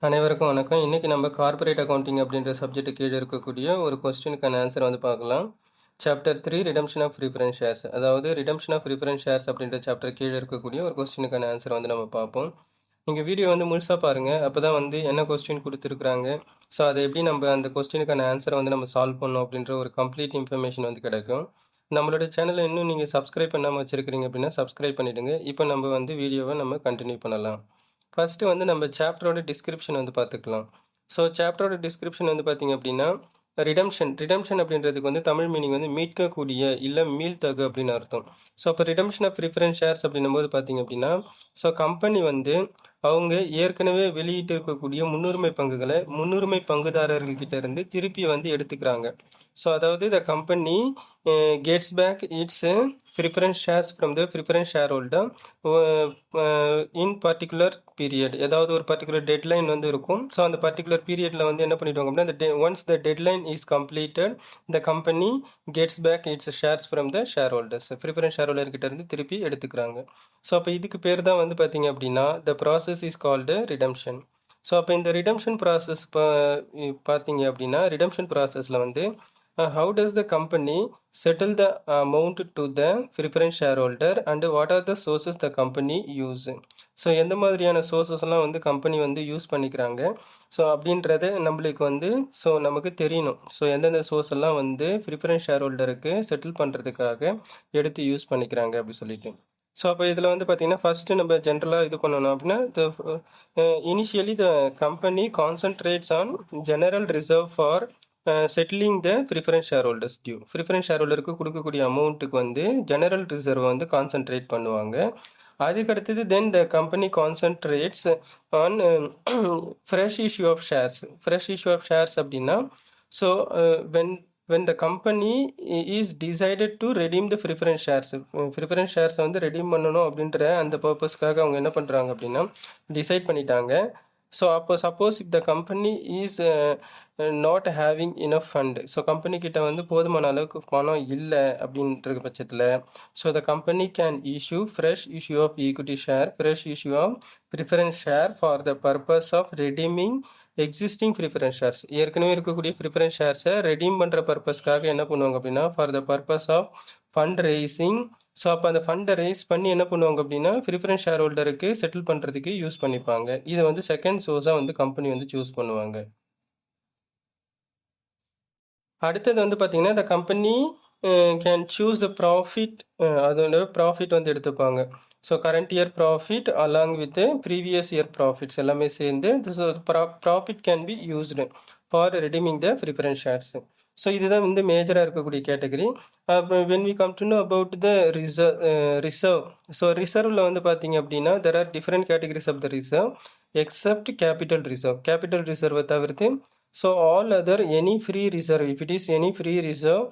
அனைவருக்கும் வணக்கம். இன்னைக்கு நம்ம கார்ப்பரேட் அக்கவுண்டிங் அப்படின்ற சப்ஜெக்ட் கீழே இருக்கக்கூடிய ஒரு கொஸ்டினுக்கான ஆன்சர் வந்து பார்க்கலாம். Chapter 3 redemption of preference shares, அதாவது ரிடம்ஷன் ஆஃப் ப்ரிஃபரன்ஸ் ஷேர்ஸ் அப்படின்ற சாப்டர் கீழே இருக்கக்கூடிய ஒரு கொஸ்டினுக்கான ஆன்சர் வந்து நம்ம பார்ப்போம். நீங்கள் வீடியோ வந்து முழுசாக பாருங்கள், அப்போ தான் வந்து என்ன கொஸ்டின் கொடுத்துருக்குறாங்க, ஸோ அதை எப்படி நம்ம அந்த கொஸ்டினுக்கான ஆன்சரை வந்து நம்ம சால்வ் பண்ணோம் அப்படின்ற ஒரு கம்ப்ளீட் இன்ஃபர்மேஷன் வந்து கிடைக்கும். நம்மளோட சேனலை இன்னும் நீங்கள் சப்ஸ்கிரைப் பண்ணாமல் வச்சுருக்கிறீங்க அப்படின்னா சப்ஸ்கிரைப் பண்ணிவிடுங்க. இப்போ நம்ம வந்து வீடியோவை நம்ம கண்டினியூ பண்ணலாம். ஃபஸ்ட்டு வந்து நம்ம சாப்டரோட டிஸ்கிரிப்ஷன் வந்து பார்த்துக்கலாம். ஸோ சாப்டரோட டிஸ்கிரிப்ஷன் வந்து பார்த்திங்க அப்படின்னா ரிடம்ஷன் அப்படின்றதுக்கு வந்து தமிழ் மீனிங் வந்து மீட்கக்கூடிய இல்லை மீள்தகு அப்படின்னு அர்த்தம். ஸோ அப்போ ரிடம்ஷன் ஆஃப் ப்ரிஃபரன்ஸ் ஷேர்ஸ் அப்படின்னும் போது பார்த்திங்க அப்படின்னா, ஸோ கம்பெனி வந்து அவங்க ஏற்கனவே வெளியிட்டு இருக்கக்கூடிய முன்னுரிமை பங்குதாரர்கள்கிட்ட இருந்து திருப்பி வந்து எடுத்துக்கிறாங்க. ஸோ அதாவது the company gets back its preference shares from the preference shareholder in particular period. ஏதாவது ஒரு பர்டிகுலர் டெட்லைன் வந்து இருக்கும். ஸோ அந்த பர்டிகுலர் பீரியடில் வந்து என்ன பண்ணிடுவாங்க அப்படின்னா, once the deadline is completed the company gets back its shares from the shareholders. Preference shareholder கிட்ட இருந்து திருப்பி எடுத்துக்கிறாங்க. ஸோ அப்போ இதுக்கு பேர் தான் வந்து பார்த்தீங்க அப்படின்னா the process is called redemption. So அப்போ இந்த ரிடம்ஷன் ப்ராசஸ் பார்த்தீங்க அப்படின்னா, ரிடம்ஷன் ப்ராசஸில் வந்து how does the company settle the amount to the preference shareholder and what are the sources the company use? So எந்த மாதிரியான சோர்ஸஸ்லாம் வந்து கம்பெனி வந்து யூஸ் பண்ணிக்கிறாங்க, ஸோ அப்படின்றத நம்மளுக்கு வந்து நமக்கு தெரியணும். ஸோ எந்தெந்த சோர்ஸ் எல்லாம் வந்து ப்ரிஃபரன்ஸ் ஷேர் ஹோல்டருக்கு செட்டில் பண்ணுறதுக்காக எடுத்து யூஸ் பண்ணிக்கிறாங்க அப்படி சொல்லிட்டு. ஸோ அப்போ இதில் வந்து பார்த்திங்கன்னா ஃபஸ்ட்டு நம்ம ஜென்ரலாக இது பண்ணணும் அப்படின்னா, initially the company concentrates on general reserve for settling the preference share holders due. Preference share ஹோல்டருக்கு கொடுக்கக்கூடிய அமௌண்ட்டுக்கு வந்து ஜெனரல் ரிசர்வ் வந்து கான்சன்ட்ரேட் பண்ணுவாங்க. அதுக்கடுத்தது then the company concentrates on fresh issue of shares. Fresh issue of shares அப்படின்னா, so when the company is decided to redeem the preference shares, preference shares வந்து redeem பண்ணணும் அப்படின்ற அந்த பர்பஸ்க்காக அவங்க என்ன பண்ணுறாங்க அப்படின்னா டிசைட் பண்ணிட்டாங்க. ஸோ அப்போ suppose if the company is not having enough fund, so company கிட்ட வந்து போதுமான அளவுக்கு பணம் இல்லை அப்படின்ற பட்சத்தில், so the company can issue fresh issue of equity share, fresh issue of preference share for the purpose of redeeming existing preference shares. ஏற்கனவே இருக்கக்கூடிய ப்ரிஃபரன்ஸ் ஷேர்ஸை ரெடீம் பண்ணுற பர்பஸ்க்காக என்ன பண்ணுவாங்க அப்படின்னா, for the purpose of fund raising. So அப்போ அந்த ஃபண்டை ரைஸ் பண்ணி என்ன பண்ணுவாங்க அப்படின்னா ப்ரிஃபரன்ஸ் ஷேர் ஹோல்டருக்கு செட்டில் பண்ணுறதுக்கு யூஸ் பண்ணிப்பாங்க. இதை வந்து செகண்ட் சோர்ஸாக வந்து கம்பெனி வந்து சூஸ் பண்ணுவாங்க. அடுத்தது வந்து பார்த்தீங்கன்னா the company can choose the profit, அதோட ப்ராஃபிட் வந்து எடுத்துப்பாங்க. So current year profit along with previous year profits எல்லாமே சேர்ந்து profit can be used for redeeming the preference shares. So இதுதான் வந்து மேஜராக இருக்கக்கூடிய கேட்டகரி. அப்புறம் when we come to know about the reserve. So ரிசர்வில் வந்து பார்த்தீங்க அப்படின்னா there are different categories of the reserve except capital reserve. Capital ரிசர்வை தவிர்த்து so all other any free reserve, if it is any free reserve,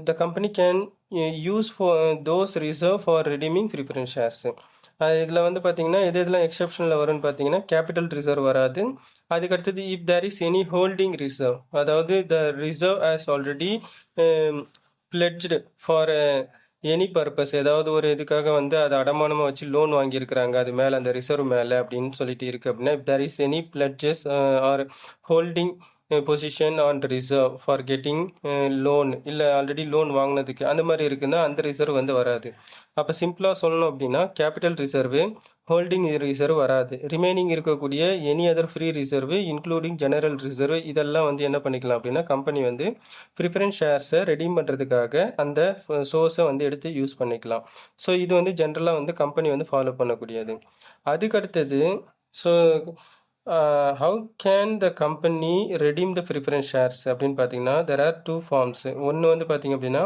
the company can use for those reserve for redeeming preference shares. இதில் வந்து பார்த்தீங்கன்னா இதெல்லாம் எக்ஸப்ஷனில் வரும்னு பார்த்தீங்கன்னா capital reserve வராது. அதுக்கடுத்தது if there is any holding reserve, அதாவது the reserve as already pledged for any purpose, ஏதாவது ஒரு இதுக்காக வந்து அதை அடமானமாக வச்சு லோன் வாங்கியிருக்கிறாங்க அது மேலே அந்த ரிசர்வ் மேலே அப்படின்னு சொல்லிட்டு இருக்குது அப்படின்னா, if there is any pledges or holding position on reserve for getting loan, இல்லை ஆல்ரெடி லோன் வாங்கினதுக்கு அந்த மாதிரி இருக்குன்னா அந்த ரிசர்வ் வந்து வராது. அப்போ சிம்பிளாக சொல்லணும் அப்படின்னா கேபிட்டல் ரிசர்வு, ஹோல்டிங் ரிசர்வ் வராது. ரிமைனிங் இருக்கக்கூடிய any other free reserve including general reserve இதெல்லாம் வந்து என்ன பண்ணிக்கலாம் அப்படின்னா கம்பெனி வந்து ப்ரிஃபரன்ஸ் ஷேர்ஸை ரெடீம் பண்ணுறதுக்காக அந்த சோர்ஸை வந்து எடுத்து யூஸ் பண்ணிக்கலாம். ஸோ இது வந்து ஜென்ரலாக வந்து கம்பெனி வந்து ஃபாலோ பண்ணக்கூடியது. அதுக்கடுத்தது so how can the company redeem the preference shares அப்படின்னு பார்த்தீங்கன்னா தெர் ஆர் டூ ஃபார்ம்ஸ். ஒன்று வந்து பார்த்தீங்க அப்படின்னா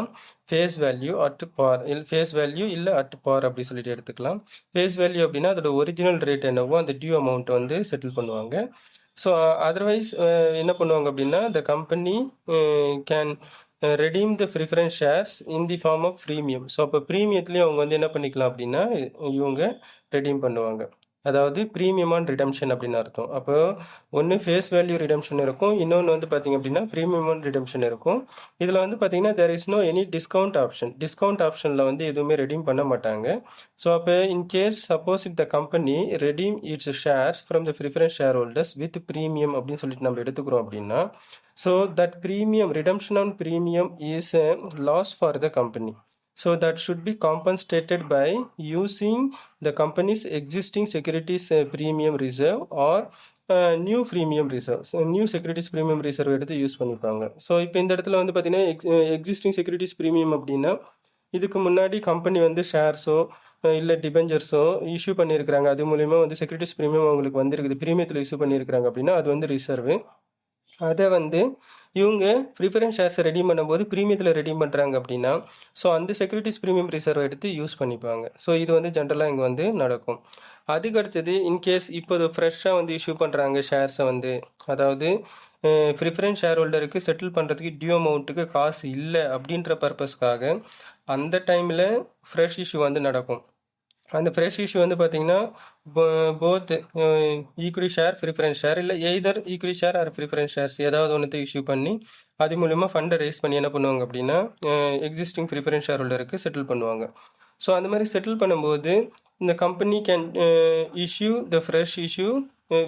face value at par, face value இல்லை அட் பார் அப்படி சொல்லிட்டு எடுத்துக்கலாம். ஃபேஸ் வேல்யூ அப்படின்னா அதோட ஒரிஜினல் ரேட் என்னவோ அந்த டியூ அமௌண்ட் வந்து செட்டில் பண்ணுவாங்க. ஸோ அதர்வைஸ் என்ன பண்ணுவாங்க அப்படின்னா the company can redeem the preference shares in the form of premium. So அப்போ ப்ரீமியத்துலேயும் அவங்க வந்து என்ன பண்ணிக்கலாம் அப்படின்னா இவங்க ரெடீம் பண்ணுவாங்க. அதாவது ப்ரீமியம் ஆன் ரிடம்ஷன் அப்படின்னு அர்த்தம். அப்போ ஒன்று ஃபேஸ் வேல்யூ ரிடம்ஷன் இருக்கும், இன்னொன்று வந்து பார்த்தீங்க அப்படின்னா ப்ரீமியம் ஆன் ரிடம்ஷன் இருக்கும். இதில் வந்து பார்த்தீங்கன்னா there is no any discount option. Discount ஆப்ஷனில் வந்து எதுவுமே ரெடீம் பண்ண மாட்டாங்க. ஸோ அப்போ in case suppose if the company redeem its shares from the preference share holders with premium அப்படின்னு சொல்லிட்டு நம்ம எடுத்துக்கிறோம் அப்படின்னா, so that premium redemption on premium is a loss for the company. So that should be compensated by using the company's existing securities premium reserve or new premium reserves, new securities premium reserve எடுத்து use பண்ணிப்பாங்க. So இப்போ இந்த இடத்துல வந்து பார்த்தீங்கன்னா existing securities premium அப்படின்னா இதுக்கு முன்னாடி கம்பெனி வந்து ஷேர்ஸோ இல்லை டிபெஞ்சர்ஸோ இஷ்யூ பண்ணியிருக்கிறாங்க, அது மூலிமா வந்து செக்யூரிட்டிஸ் ப்ரீமியம் அவங்களுக்கு வந்துருக்குது, ப்ரீமியத்தில் இஷ்யூ பண்ணியிருக்கிறாங்க அப்படின்னா அது வந்து ரிசர்வு. அதை வந்து இவங்க ப்ரிஃபரன்ஸ் ஷேர்ஸை ரெடீம் பண்ணும்போது ப்ரீமியத்தில் ரெடீம் பண்ணுறாங்க அப்படின்னா ஸோ அந்த செக்யூரிட்டிஸ் ப்ரீமியம் ரிசர்வ் எடுத்து யூஸ் பண்ணிப்பாங்க. ஸோ இது வந்து ஜென்ரலாக இங்கே வந்து நடக்கும். அதுக்கு அடுத்தது இன்கேஸ் இப்போது ஃப்ரெஷ்ஷாக வந்து இஷ்யூ பண்ணுறாங்க ஷேர்ஸை வந்து, அதாவது ப்ரிஃபரன்ஸ் ஷேர் ஹோல்டருக்கு செட்டில் பண்ணுறதுக்கு டியூ அமௌண்ட்டுக்கு காசு இல்லை அப்படின்ற பர்பஸ்க்காக அந்த டைமில் ஃப்ரெஷ் இஷ்யூ வந்து நடக்கும். அந்த ஃப்ரெஷ் இஷ்யூ வந்து பார்த்தீங்கன்னா both equity share preference share இல்லை either equity share or preference shares ஏதாவது ஒன்று இஷ்யூ பண்ணி அது மூலிமா ஃபண்டை ரேஸ் பண்ணி என்ன பண்ணுவாங்க அப்படின்னா எக்ஸிஸ்டிங் ப்ரிஃபரன்ஸ் ஷேர் ஹோல்டருக்கு செட்டில் பண்ணுவாங்க. ஸோ அந்த மாதிரி செட்டில் பண்ணும்போது இந்த company can issue the fresh issue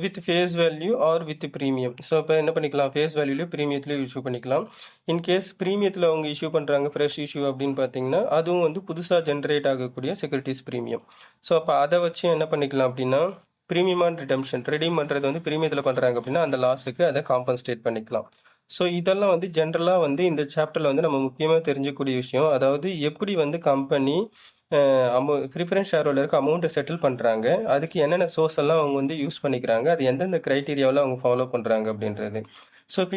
with face value or with premium. So இப்போ என்ன பண்ணிக்கலாம், ஃபேஸ் வேல்யூலேயும் ப்ரீமியத்துலேயும் இஷ்யூ பண்ணிக்கலாம். இன்கேஸ் ப்ரீமியத்தில் அவங்க இஷ்யூ பண்ணுறாங்க ஃப்ரெஷ் இஷ்யூ அப்படின்னு பார்த்தீங்கன்னா அதுவும் வந்து புதுசாக ஜென்ரேட் ஆகக்கூடிய செக்யூரிட்டிஸ் ப்ரீமியம். ஸோ அப்போ அதை வச்சு என்ன பண்ணிக்கலாம் அப்படின்னா ப்ரீமியம் ஆன் ரிடம்ஷன் ரெடீம் பண்ணுறது வந்து ப்ரீமியத்தில் பண்ணுறாங்க அப்படின்னா அந்த லாஸுக்கு அதை காம்பன்சேட் பண்ணிக்கலாம். ஸோ இதெல்லாம் வந்து ஜென்ரலாக வந்து இந்த சாப்டரில் வந்து நம்ம முக்கியமாக தெரிஞ்சக்கூடிய விஷயம். அதாவது எப்படி வந்து கம்பெனி ப்ரிஃபரன்ஸ் ஷேர் ஹோல்டருக்கு அமௌண்ட்டை செட்டில் பண்ணுறாங்க, அதுக்கு என்னென்ன சோர்ஸ் எல்லாம் அவங்க வந்து யூஸ் பண்ணிக்கிறாங்க, அது எந்தெந்த க்ரைட்டீரியாவில் அவங்க ஃபாலோ பண்ணுறாங்க அப்படின்றது. ஸோ இப்போ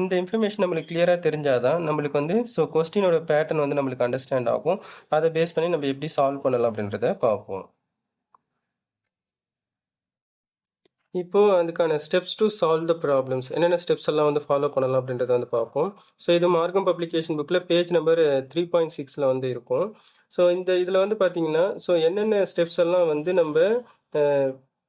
இந்த இன்ஃபர்மேஷன் நம்மளுக்கு கிளியராக தெரிஞ்சால் தான் நம்மளுக்கு வந்து ஸோ கொஸ்டினோட பேட்டர்ன் வந்து நம்மளுக்கு அண்டர்ஸ்டாண்ட் ஆகும். அதை பேஸ் பண்ணி நம்ம எப்படி சால்வ் பண்ணலாம் அப்படின்றத பார்ப்போம். இப்போது அதுக்கான steps to solve the problems என்னென்ன ஸ்டெப்ஸ் எல்லாம் வந்து ஃபாலோ பண்ணலாம் அப்படின்றத வந்து பார்ப்போம். ஸோ இது மார்க்கம் பப்ளிகேஷன் புக்கில் பேஜ் நம்பர் 3.6 வந்து இருக்கும். ஸோ இதில் வந்து பார்த்தீங்கன்னா ஸோ என்னென்ன ஸ்டெப்ஸ் எல்லாம் வந்து நம்ம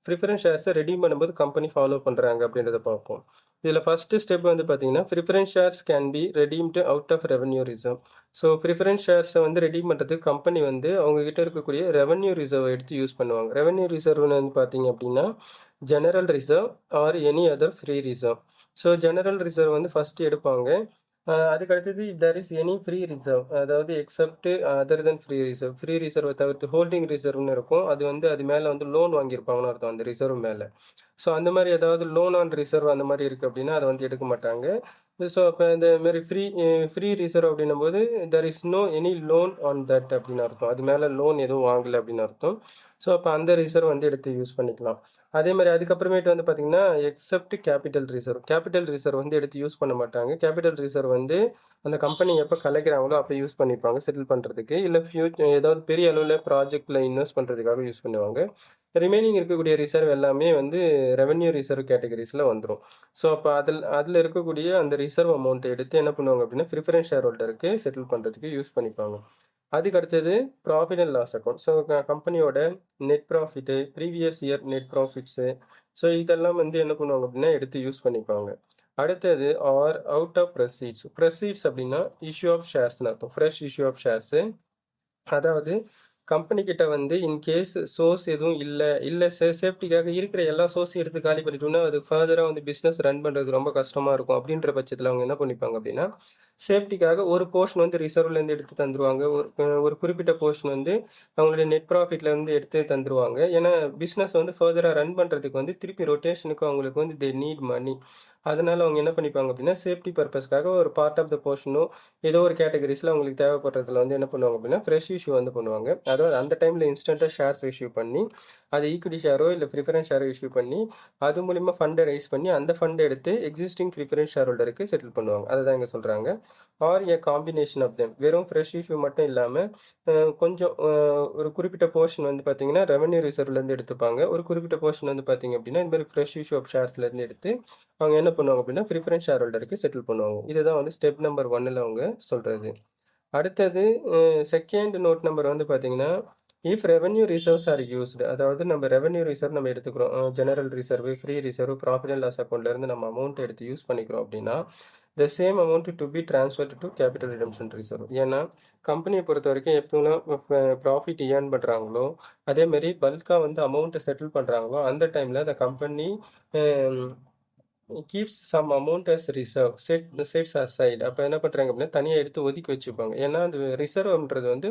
ப்ரிஃபரன்ஸ் ஷேர்ஸை ரெடீம் பண்ணும்போது கம்பெனி ஃபாலோ பண்ணுறாங்க அப்படின்றத பார்ப்போம். இதில் ஃபஸ்ட்டு ஸ்டெப் வந்து பார்த்தீங்கன்னா preference shares can be redeemed out of revenue reserve. So preference ஷேர்ஸை வந்து ரெடீம் பண்ணுறதுக்கு கம்பெனி வந்து அவங்ககிட்ட இருக்கக்கூடிய ரெவன்யூ ரிசர்வை எடுத்து யூஸ் பண்ணுவாங்க. ரெவன்யூ ரிசர்வ்னு வந்து பார்த்தீங்க அப்படின்னா general reserve or any other free reserve. So general reserve வந்து ஃபஸ்ட்டு எடுப்பாங்க. அதுக்கு அடுத்தது there is any free reserve, அதாவது except other then free reserve. Free ரிசர்வை தவிர்த்து ஹோல்டிங் ரிசர்வ்னு இருக்கும், அது வந்து அது மேலே வந்து லோன் வாங்கியிருப்பாங்கன்னு அர்த்தம் அந்த ரிசர்வ் மேலே. ஸோ அந்த மாதிரி ஏதாவது லோன் ஆன் ரிசர்வ் அந்த மாதிரி இருக்குது அப்படின்னா அதை வந்து எடுக்க மாட்டாங்க. ஸோ அப்போ இந்த மாதிரி ஃப்ரீ ரிசர்வ் அப்படின்னும் போது there is no any loan on that அப்படின்னு அர்த்தம், அது மேலே லோன் எதுவும் வாங்கலை அப்படின்னு அர்த்தம். ஸோ அப்போ அந்த ரிசர்வ் வந்து எடுத்து யூஸ் பண்ணிக்கலாம். அதே மாதிரி அதுக்கப்புறமேட்டு வந்து பார்த்தீங்கன்னா எக்ஸப்ட் கேபிட்டல் ரிசர்வ் வந்து எடுத்து யூஸ் பண்ண மாட்டாங்க. கேபிட்டல் ரிசர்வ் வந்து அந்த கம்பெனி எப்போ கலைக்கிறாங்களோ அப்போ யூஸ் பண்ணிப்பாங்க செட்டில் பண்ணுறதுக்கு, இல்லை ஏதாவது பெரிய அளவில் ப்ராஜெக்டில் இன்வெஸ்ட் பண்ணுறதுக்காக யூஸ் பண்ணுவாங்க. ரிமைனிங் இருக்கக்கூடிய ரிசர்வ் எல்லாமே வந்து ரெவன்யூ ரிசர்வ் கேட்டகரிஸில் வந்துடும். ஸோ அப்போ அதில் இருக்கக்கூடிய அந்த ரிசர்வ் அமௌண்ட்டை எடுத்து என்ன பண்ணுவாங்க அப்படின்னா ப்ரிஃபரன்ஸ் ஷேர் ஹோல்டருக்கு செட்டில் பண்ணுறதுக்கு யூஸ் பண்ணிப்பாங்க. அதுக்கு அடுத்தது profit and loss account. So கம்பெனியோட net profit, previous year net profits, so இதெல்லாம் வந்து என்ன பண்ணுவாங்க அப்படின்னா எடுத்து யூஸ் பண்ணிப்பாங்க. அடுத்தது ஆர் அவுட் ஆஃப் ப்ரொசீட்ஸ் அப்படின்னா இஷ்யூ ஆஃப் ஷேர்ஸ்னு அர்த்தம், ஃப்ரெஷ் இஷ்யூ ஆஃப் ஷேர்ஸு. அதாவது கம்பெனி கிட்ட வந்து இன்கேஸ் சோர்ஸ் எதுவும் இல்லை சேஃப்டிக்காக இருக்கிற எல்லா சோர்ஸையும் எடுத்து காலி பண்ணிட்டோம்னா அது ஃபர்தராக வந்து பிஸ்னஸ் ரன் பண்ணுறது ரொம்ப கஷ்டமாக இருக்கும். அப்படின்ற பட்சத்தில் அவங்க என்ன பண்ணிப்பாங்க அப்படின்னா சேஃப்டிக்காக ஒரு போர்ஷன் வந்து ரிசர்வ்லேருந்து எடுத்து தந்துடுவாங்க, ஒரு குறிப்பிட்ட போர்ஷன் வந்து அவங்களுடைய நெட் ப்ராஃபிட்லேருந்து எடுத்து தந்துடுவாங்க. ஏன்னா பிஸ்னஸ் வந்து ஃபர்தராக ரன் பண்ணுறதுக்கு வந்து திருப்பி ரொட்டேஷனுக்கு அவங்களுக்கு வந்து தே நீட் மணி. அதனால் அவங்க என்ன பண்ணிப்பாங்க அப்படின்னா சேஃப்டி பர்பஸ்க்காக ஒரு பார்ட் ஆஃப் த போர்ஷனோ ஏதோ ஒரு கேட்டகரிஸில் அவங்களுக்கு தேவைப்படுறதுல வந்து என்ன பண்ணுவாங்க அப்படின்னா ஃப்ரெஷ் இஷ்யூ வந்து பண்ணுவாங்க. அதாவது அந்த டைமில் இன்ஸ்டண்ட்டாக ஷேர்ஸ் இஷ்யூ பண்ணி அது ஈக்விட்டி ஷேரோ இல்லை ப்ரிஃபரன்ஸ் ஷேரோ இஷ்யூ பண்ணி அது மூலிமா ஃபண்டை ரைஸ் பண்ணி அந்த ஃபண்டை எடுத்து எக்ஸிஸ்டிங் ப்ரிஃபரன்ஸ் ஷேர் ஹோல்டருக்கு செட்டில் பண்ணுவாங்க. அதை தான் இங்கே சொல்கிறாங்க. Or a combination of them, வெறும் ஃப்ரெஷ் இஷ்யூ மட்டும் இல்லாமல் கொஞ்சம் ஒரு குறிப்பிட்ட போர்ஷன் வந்து பார்த்தீங்கன்னா ரெவன்யூ ரிசர்வ்லேருந்து எடுத்துப்பாங்க, ஒரு குறிப்பிட்ட போர்ஷன் வந்து பார்த்தீங்க அப்படின்னா இந்த மாதிரி ஃப்ரெஷ் இஷ்யூ ஆஃப் ஷேர்ஸ்லேருந்து எடுத்து அவங்க என்ன பண்ணுவாங்க அப்படின்னா ப்ரிஃபரன்ஸ் ஷேர் ஹோல்டருக்கு செட்டில் பண்ணுவாங்க. இதுதான் வந்து ஸ்டெப் நம்பர் 1 அவங்க சொல்கிறது. அடுத்தது செகண்ட் நோட் நம்பர் வந்து பார்த்தீங்கன்னா if revenue reserves are used, அதாவது நம்ம ரெவென்யூ ரிசர்வ் நம்ம எடுத்துக்கிறோம், general reserve, free reserve, profit and loss அக்கௌண்ட்லேருந்து நம்ம அமௌண்ட் எடுத்து யூஸ் பண்ணிக்கிறோம் அப்படின்னா the same amount to be transferred to capital redemption reserve. ஏன்னா கம்பெனியை பொறுத்த வரைக்கும் எப்போலாம் ப்ராஃபிட் ஏர்ன் பண்ணுறாங்களோ அதேமாரி பல்காக வந்து அமௌண்ட்டை செட்டில் பண்ணுறாங்களோ அந்த டைமில் அந்த company keeps some amount as reserve sets aside. அப்போ என்ன பண்ணுறாங்க அப்படின்னா தனியாக எடுத்து ஒதுக்கி வச்சுப்பாங்க. ஏன்னா அது ரிசர்வ்ன்றது வந்து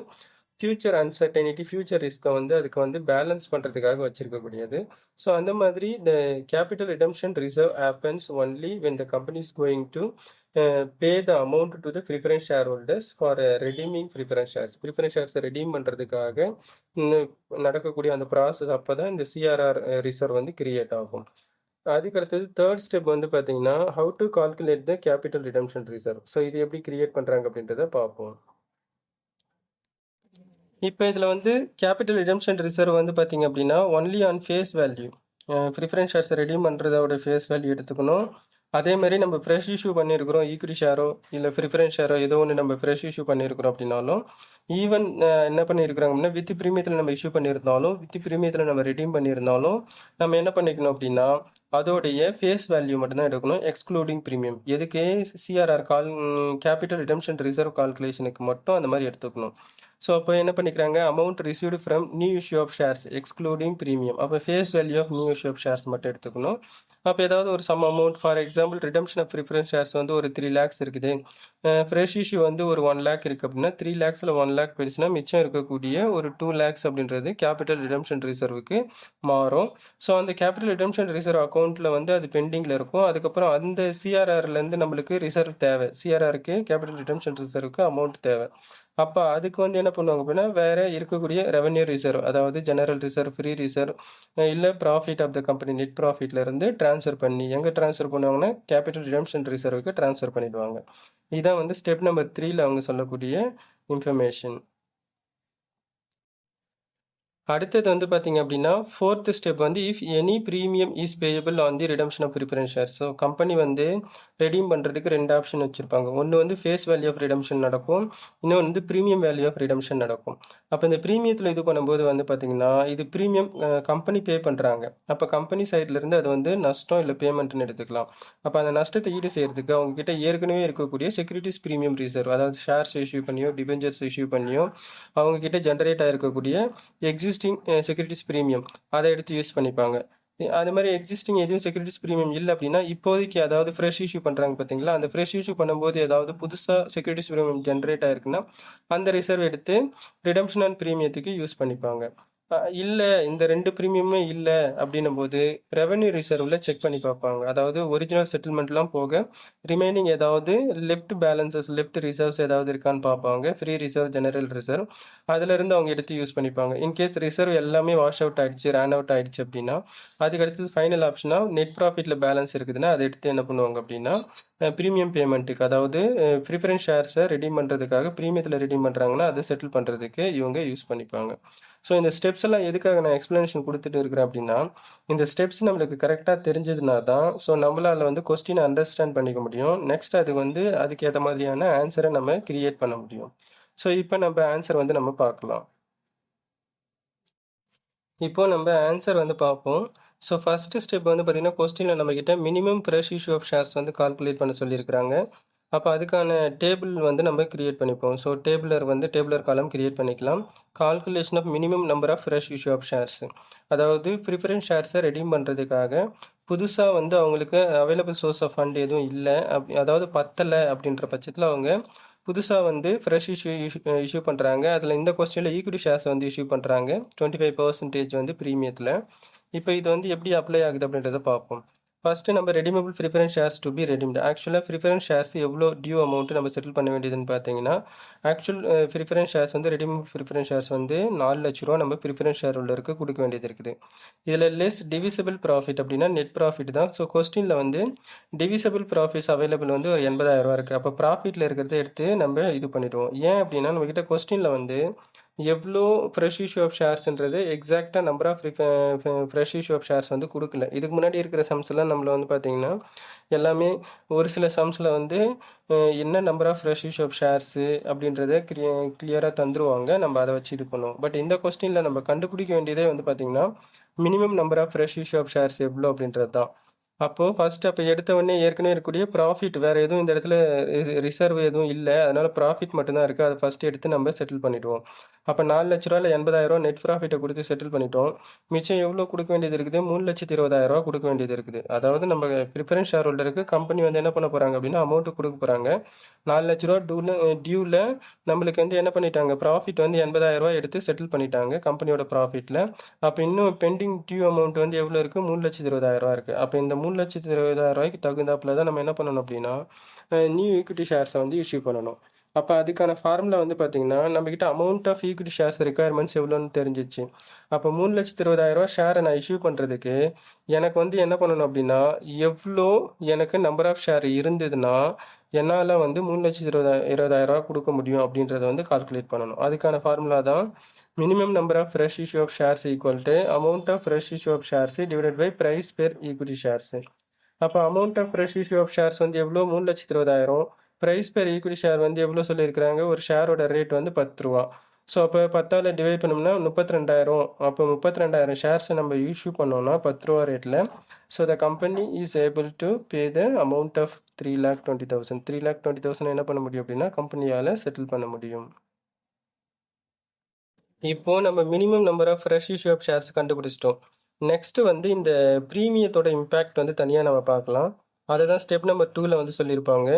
ஃபியூச்சர் அன்சர்டனிட்டி, ஃபியூச்சர் ரிஸ்க்கை வந்து அதுக்கு வந்து பேலன்ஸ் பண்ணுறதுக்காக வச்சுருக்கக்கூடியது. ஸோ அந்த மாதிரி the capital redemption reserve happens only when the company is going to pay the amount to the preference share holders for redeeming preference shares. Preference ஷேர்ஸை ரெடீம் பண்ணுறதுக்காக நடக்கக்கூடிய அந்த ப்ராசஸ் அப்போ தான் இந்த சிஆர்ஆர் ரிசர்வ் வந்து கிரியேட் ஆகும். அதுக்கு அடுத்தது தேர்ட் ஸ்டெப் வந்து பார்த்தீங்கன்னா how to calculate the capital redemption reserve. So இது எப்படி கிரியேட் பண்ணுறாங்க அப்படின்றத பார்ப்போம். இப்போ இதில் வந்து கேபிட்டல் ரிடம்ஷன் ரிசர்வ் வந்து பார்த்தீங்க அப்படின்னா only on face value, preference ஷேர்ஸை ரெடீம் பண்ணுறதோட ஃபேஸ் வேல்யூ எடுத்துக்கணும். அதே மாதிரி நம்ம ஃப்ரெஷ் இஷ்யூ பண்ணியிருக்கிறோம், ஈக்விட்டி ஷேரோ இல்லை ப்ரிஃபரன்ஸ் ஷேரோ ஏதோ ஒன்று நம்ம ஃப்ரெஷ் இஷ்யூ பண்ணியிருக்கிறோம் அப்படின்னாலும் ஈவன் என்ன பண்ணியிருக்கிறாங்க அப்படின்னா வித் ப்ரீமியத்தில் நம்ம இஷ்யூ பண்ணியிருந்தாலும் வித் ப்ரீமியத்தில் நம்ம ரெடீம் பண்ணியிருந்தாலும் நம்ம என்ன பண்ணிக்கணும் அப்படின்னா அதோடைய ஃபேஸ் வேல்யூ மட்டும்தான் எடுக்கணும், எக்ஸ்க்ளூடிங் ப்ரீமியம். எதுக்கு சிஆர்ஆர் கேபிட்டல் ரிடம்ஷன் ரிசர்வ் கால்குலேஷனுக்கு மட்டும் அந்த மாதிரி எடுத்துக்கணும். ஸோ அப்போ என்ன பண்ணிக்கிறாங்க amount received from new issue of shares excluding premium. அப்போ face value of new issue of shares மட்டும் எடுத்துக்கணும். அப்போ ஏதாவது ஒரு sum amount for example redemption of preference shares வந்து ஒரு 3 lakhs இருக்குது, ஃப்ரெஷ் இஷ்யூ வந்து ஒரு 1 lakh இருக்குது அப்படின்னா 3 lakhsல 1 lakh போயிடுச்சுன்னா மிச்சம் இருக்கக்கூடிய ஒரு 2 lakhs அப்படின்றது கேபிட்டல் ரிடம்ஷன் ரிசர்வுக்கு மாறும். ஸோ அந்த கேபிட்டல் ரிடம்ஷன் ரிசர்வ் அக்கௌண்ட்டில் வந்து அது பெண்டிங்கில் இருக்கும். அதுக்கப்புறம் அந்த சிஆர்ஆர்லேருந்து நம்மளுக்கு ரிசர்வ் தேவை, சிஆர்ஆருக்கு கேபிட்டல் ரிடம்ஷன் ரிசர்வுக்கு அமௌண்ட் தேவை. அப்போ அதுக்கு வந்து என்ன பண்ணுவாங்க அப்படின்னா வேறு இருக்கக்கூடிய ரெவன்யூ ரிசர்வ், அதாவது ஜெனரல் ரிசர்வ், ஃப்ரீ ரிசர்வ் இல்லை profit of the company net ப்ராஃபிட்லேருந்து ட்ரான்ஸ்ஃபர் பண்ணி எங்கே ட்ரான்ஸ்ஃபர் பண்ணுவாங்கன்னா கேபிட்டல் ரிடம்ஷன் ரிசர்வுக்கு ட்ரான்ஸ்ஃபர் பண்ணிடுவாங்க. இதுதான் வந்து ஸ்டெப் நம்பர் 3ல் அவங்க சொல்லக்கூடிய இன்ஃபர்மேஷன். அடுத்தது வந்து பார்த்தீங்க அப்படின்னா ஃபோர்த்து ஸ்டெப் வந்து if any premium is payable on the redemption of preference shares. So company வந்து ரெடீம் பண்ணுறதுக்கு 2 ஆப்ஷன் வச்சுருப்பாங்க. ஒன்று வந்து ஃபேஸ் வேல்யூ ஆஃப் ரிடம்ஷன் நடக்கும், இன்னொன்று வந்து ப்ரீமியம் வேல்யூ ஆஃப் ரிடம்ஷன் நடக்கும். அப்போ இந்த ப்ரீமியத்தில் இது பண்ணும்போது வந்து பார்த்தீங்கன்னா இது ப்ரீமியம் கம்பெனி பே பண்ணுறாங்க. அப்போ கம்பெனி சைட்லேருந்து அது வந்து நஷ்டம் இல்லை பேமெண்ட்னு எடுத்துக்கலாம். அப்போ அந்த நஷ்டத்தை ஈடு செய்கிறதுக்கு அவங்கக்கிட்ட ஏற்கனவே இருக்கக்கூடிய செக்யூரிட்டிஸ் ப்ரீமியம் ரிசர்வ், அதாவது ஷேர்ஸ் இஷ்யூ பண்ணியோ டிபெஞ்சர்ஸ் இஷ்யூ பண்ணியோ அவங்கக்கிட்ட ஜென்ரேட் ஆகிருக்கக்கூடிய எக்ஸிஸ்டிங் செக்யூரிட்டிஸ் ப்ரீமியம் அதை எடுத்து யூஸ் பண்ணிப்பாங்க. அது மாதிரி எக்ஸிஸ்டிங் எதுவும் செக்யூரிட்டிஸ் ப்ரீமியம் இல்லை அப்படின்னா இப்போதைக்கு அதாவது ஃப்ரெஷ் இஷ்யூ பண்ணுறாங்க பார்த்தீங்களா, அந்த ஃப்ரெஷ் இஷ்யூ பண்ணும்போது ஏதாவது புதுசாக செக்யூரிட்டிஸ் ப்ரீமியம் ஜென்ரேட் ஆயிருக்குன்னா அந்த ரிசர்வ் எடுத்து ரிடம்ஷன் அண்ட் ப்ரீமியத்துக்கு யூஸ் பண்ணிப்பாங்க. இல்லை இந்த 2 ப்ரீமியமே இல்லை அப்படின்னும் போது ரெவன்யூ ரிசர்வில் செக் பண்ணி பார்ப்பாங்க. அதாவது ஒரிஜினல் செட்டில்மெண்ட்லாம் போக ரிமைனிங் ஏதாவது லெஃப்ட் பேலன்சஸ் லெஃப்ட் ரிசர்வ்ஸ் ஏதாவது இருக்கான்னு பார்ப்பாங்க. ஃப்ரீ ரிசர்வ், ஜெனரல் ரிசர்வ் அதிலிருந்து அவங்க எடுத்து யூஸ் பண்ணிப்பாங்க. இன்கேஸ் ரிசர்வ் எல்லாமே வாஷ் அவுட் ஆகிடுச்சு, ரன் அவுட் ஆகிடுச்சு அப்படின்னா அதுக்கு அடுத்தது ஃபைனல் ஆப்ஷனாக நெட் ப்ராஃபிட்டில் பேலன்ஸ் இருக்குதுன்னா அதை எடுத்து என்ன பண்ணுவாங்க அப்படின்னா ப்ரீமியம் பேமெண்ட்டுக்கு, அதாவது ப்ரிஃபரன்ஸ் ஷேர்ஸை ரெடீம் பண்ணுறதுக்காக ப்ரீமியத்தில் ரெடீம் பண்ணுறாங்கன்னா அதை செட்டில் பண்ணுறதுக்கு இவங்க யூஸ் பண்ணிப்பாங்க. ஸோ இந்த ஸ்டெப்ஸ் எல்லாம் எதுக்காக நான் எக்ஸ்ப்ளனேஷன் கொடுத்துட்டு இருக்கிறேன் அப்படின்னா இந்த ஸ்டெப்ஸ் நம்மளுக்கு கரெக்டாக தெரிஞ்சதுனா தான் ஸோ நம்மளால் வந்து கொஸ்டினை அண்டர்ஸ்டாண்ட் பண்ணிக்க முடியும். நெக்ஸ்ட் அது வந்து அதுக்கேற்ற மாதிரியான ஆன்சரை நம்ம கிரியேட் பண்ண முடியும். ஸோ இப்போ நம்ம ஆன்சர் வந்து நம்ம பார்க்கலாம். இப்போ நம்ம ஆன்சர் வந்து பார்ப்போம். ஸோ ஃபஸ்ட்டு ஸ்டெப் வந்து பார்த்திங்கன்னா கொஸ்டினில் நம்மக்கிட்ட minimum fresh issue of shares வந்து கால்குலேட் பண்ண சொல்லியிருக்கிறாங்க. அப்போ அதுக்கான டேபிள் வந்து நம்ம கிரியேட் பண்ணிப்போம். ஸோ டேபிளர் காலம் கிரியேட் பண்ணிக்கலாம். Calculation of minimum number of fresh issue of shares, அதாவது ப்ரிஃபரன்ஸ் ஷேர்ஸை ரெடீம் பண்ணுறதுக்காக புதுசாக வந்து அவங்களுக்கு அவைலபிள் சோர்ஸ் ஆஃப் ஃபண்ட் எதுவும் இல்லை அதாவது பத்தலை அப்படின்ற பட்சத்தில் அவங்க புதுசாக வந்து ஃப்ரெஷ் இஷ்யூ பண்ணுறாங்க. அதில் இந்த கொஸ்டினில் ஈக்விட்டி ஷேர்ஸ் வந்து இஷ்யூ பண்ணுறாங்க 25% வந்து ப்ரீமியத்தில். இப்போ இது வந்து எப்படி அப்ளை ஆகுது அப்படின்றத பார்ப்போம். ஃபஸ்ட்டு நம்ம redeemable preference shares to be redeemed. ஆக்சுவலாக ப்ரிஃபரன்ஸ் ஷேர்ஸ் எவ்வளோ டியூ அமௌண்ட்டு நம்ம செட்டில் பண்ண வேண்டியதுன்னு பார்த்தீங்கன்னா ஆக்சுவல் ப்ரிஃபரன்ஸ் ஷேர்ஸ் வந்து ரெடிமபிள் ப்ரிஃபரன்ஸ் ஷேர்ஸ் வந்து 4 லட்ச ரூபா நம்ம ப்ரிஃபரன்ஸ் ஷேர் ஹோல்டருக்கு கொடுக்க வேண்டியது இருக்குது. இதில் லெஸ் டிவிசபிள் ப்ராஃபிட் அப்படின்னா நெட் ப்ராஃபிட் தான். ஸோ கொஸ்டினில் வந்து டிவிசபிள் ப்ராஃபிட்ஸ் அவைலபிள் வந்து ஒரு 80,000 ரூபா இருக்குது. அப்போ ப்ராஃபிட்டில் இருக்கிறத எடுத்து நம்ம இது பண்ணிடுவோம். ஏன் அப்படின்னா நம்மக்கிட்ட கொஸ்டினில் வந்து எவ்வளோ ஃப்ரெஷ் இஷ்யூ ஆஃப் ஷேர்ஸ்ன்றது எக்ஸாக்டாக number of fresh issue of shares வந்து கொடுக்கல. இதுக்கு முன்னாடி இருக்கிற சம்ஸ்லாம் நம்மள வந்து பார்த்தீங்கன்னா எல்லாமே ஒரு சில சம்ஸில் வந்து என்ன number of fresh issue of shares அப்படின்றத கிளியராக தந்துருவாங்க. நம்ம அதை வச்சு இது பண்ணுவோம். பட் இந்த கொஸ்டினில் நம்ம கண்டுபிடிக்க வேண்டியதே வந்து பார்த்தீங்கன்னா minimum number of fresh issue of shares எவ்வளோ அப்படின்றது தான். அப்போது ஃபஸ்ட்டு அப்போ எடுத்த உடனே ஏற்கனவே இருக்கக்கூடிய ப்ராஃபிட் வேறு எதுவும் இந்த இடத்துல ரிசர்வ் எதுவும் இல்லை, அதனால் ப்ராஃபிட் மட்டும்தான் இருக்குது. அதை ஃபஸ்ட்டு எடுத்து நம்ம செட்டில் பண்ணிவிடுவோம். அப்போ 4,00,000 80,000 நெட் ப்ராஃபிட்டை கொடுத்து செட்டில் பண்ணிட்டோம். மிச்சம் எவ்வளோ கொடுக்க வேண்டியது இருக்குது? 3,20,000 கொடுக்க வேண்டியது இருக்குது. அதாவது நம்ம ப்ரிஃபரன்ஸ் ஷேர் ஹோல்டருக்கு கம்பெனி வந்து என்ன பண்ண போகிறாங்க அப்படின்னா அமௌண்ட்டு கொடுக்க போகிறாங்க. 4,00,000 டியூவில் நம்மளுக்கு வந்து என்ன பண்ணிட்டாங்க, ப்ராஃபிட் வந்து 80,000 எடுத்து செட்டில் பண்ணிட்டாங்க கம்பெனியோட ப்ராஃபிட்டில். அப்போ இன்னும் பெண்டிங் டியூ அமௌண்ட் வந்து எவ்வளோ இருக்குது? 3,20,000 இருக்குது. அப்போ இந்த 3,20,000 தகுந்தாப்பில் தான் நம்ம என்ன பண்ணணும் அப்படின்னா நியூ ஈக்விட்டி ஷேர்ஸை வந்து இஷ்யூ பண்ணணும். அப்போ அதுக்கான ஃபார்முலா வந்து பார்த்திங்கன்னா நம்மக்கிட்ட amount of equity shares requirements எவ்வளோன்னு தெரிஞ்சிச்சு. அப்போ 3,20,000 ஷேரை நான் இஷ்யூ பண்ணுறதுக்கு எனக்கு வந்து என்ன பண்ணணும் அப்படின்னா எவ்வளோ எனக்கு நம்பர் ஆஃப் ஷேர் இருந்ததுன்னா என்னால் வந்து 3,20,000 கொடுக்க முடியும் அப்படின்றத வந்து கால்குலேட் பண்ணணும். அதுக்கான ஃபார்முலா தான் minimum number of fresh issue of shares equal to amount of fresh issue of shares divided by price per equity shares. அப்போ amount of fresh issue of shares வந்து எவ்வளோ? 3,20,000. ப்ரைஸ் பெர் ஈக்விட்டி ஷேர் வந்து எவ்வளோ சொல்லியிருக்கிறாங்க? ஒரு ஷேரோட rate வந்து 10 ரூபா. So அப்போ 10ஆல் டிவைட் பண்ணோம்னா 32,000. அப்போ 32,000 ஷேர்ஸை நம்ம இஷ்யூ பண்ணோம்னா 10 ரூபா ரேட்டில். So the company is able to pay the amount of 3,20,000. 3,20,000 என்ன பண்ண முடியும் அப்படின்னா கம்பெனியால் செட்டில் பண்ண முடியும். இப்போது நம்ம minimum number of fresh issue of shares கண்டுபிடிச்சிட்டோம். நெக்ஸ்ட்டு வந்து இந்த ப்ரீமியத்தோட இம்பேக்ட் வந்து தனியாக நம்ம பார்க்கலாம். அதை தான் ஸ்டெப் நம்பர் 2ல் வந்து சொல்லியிருப்பாங்க.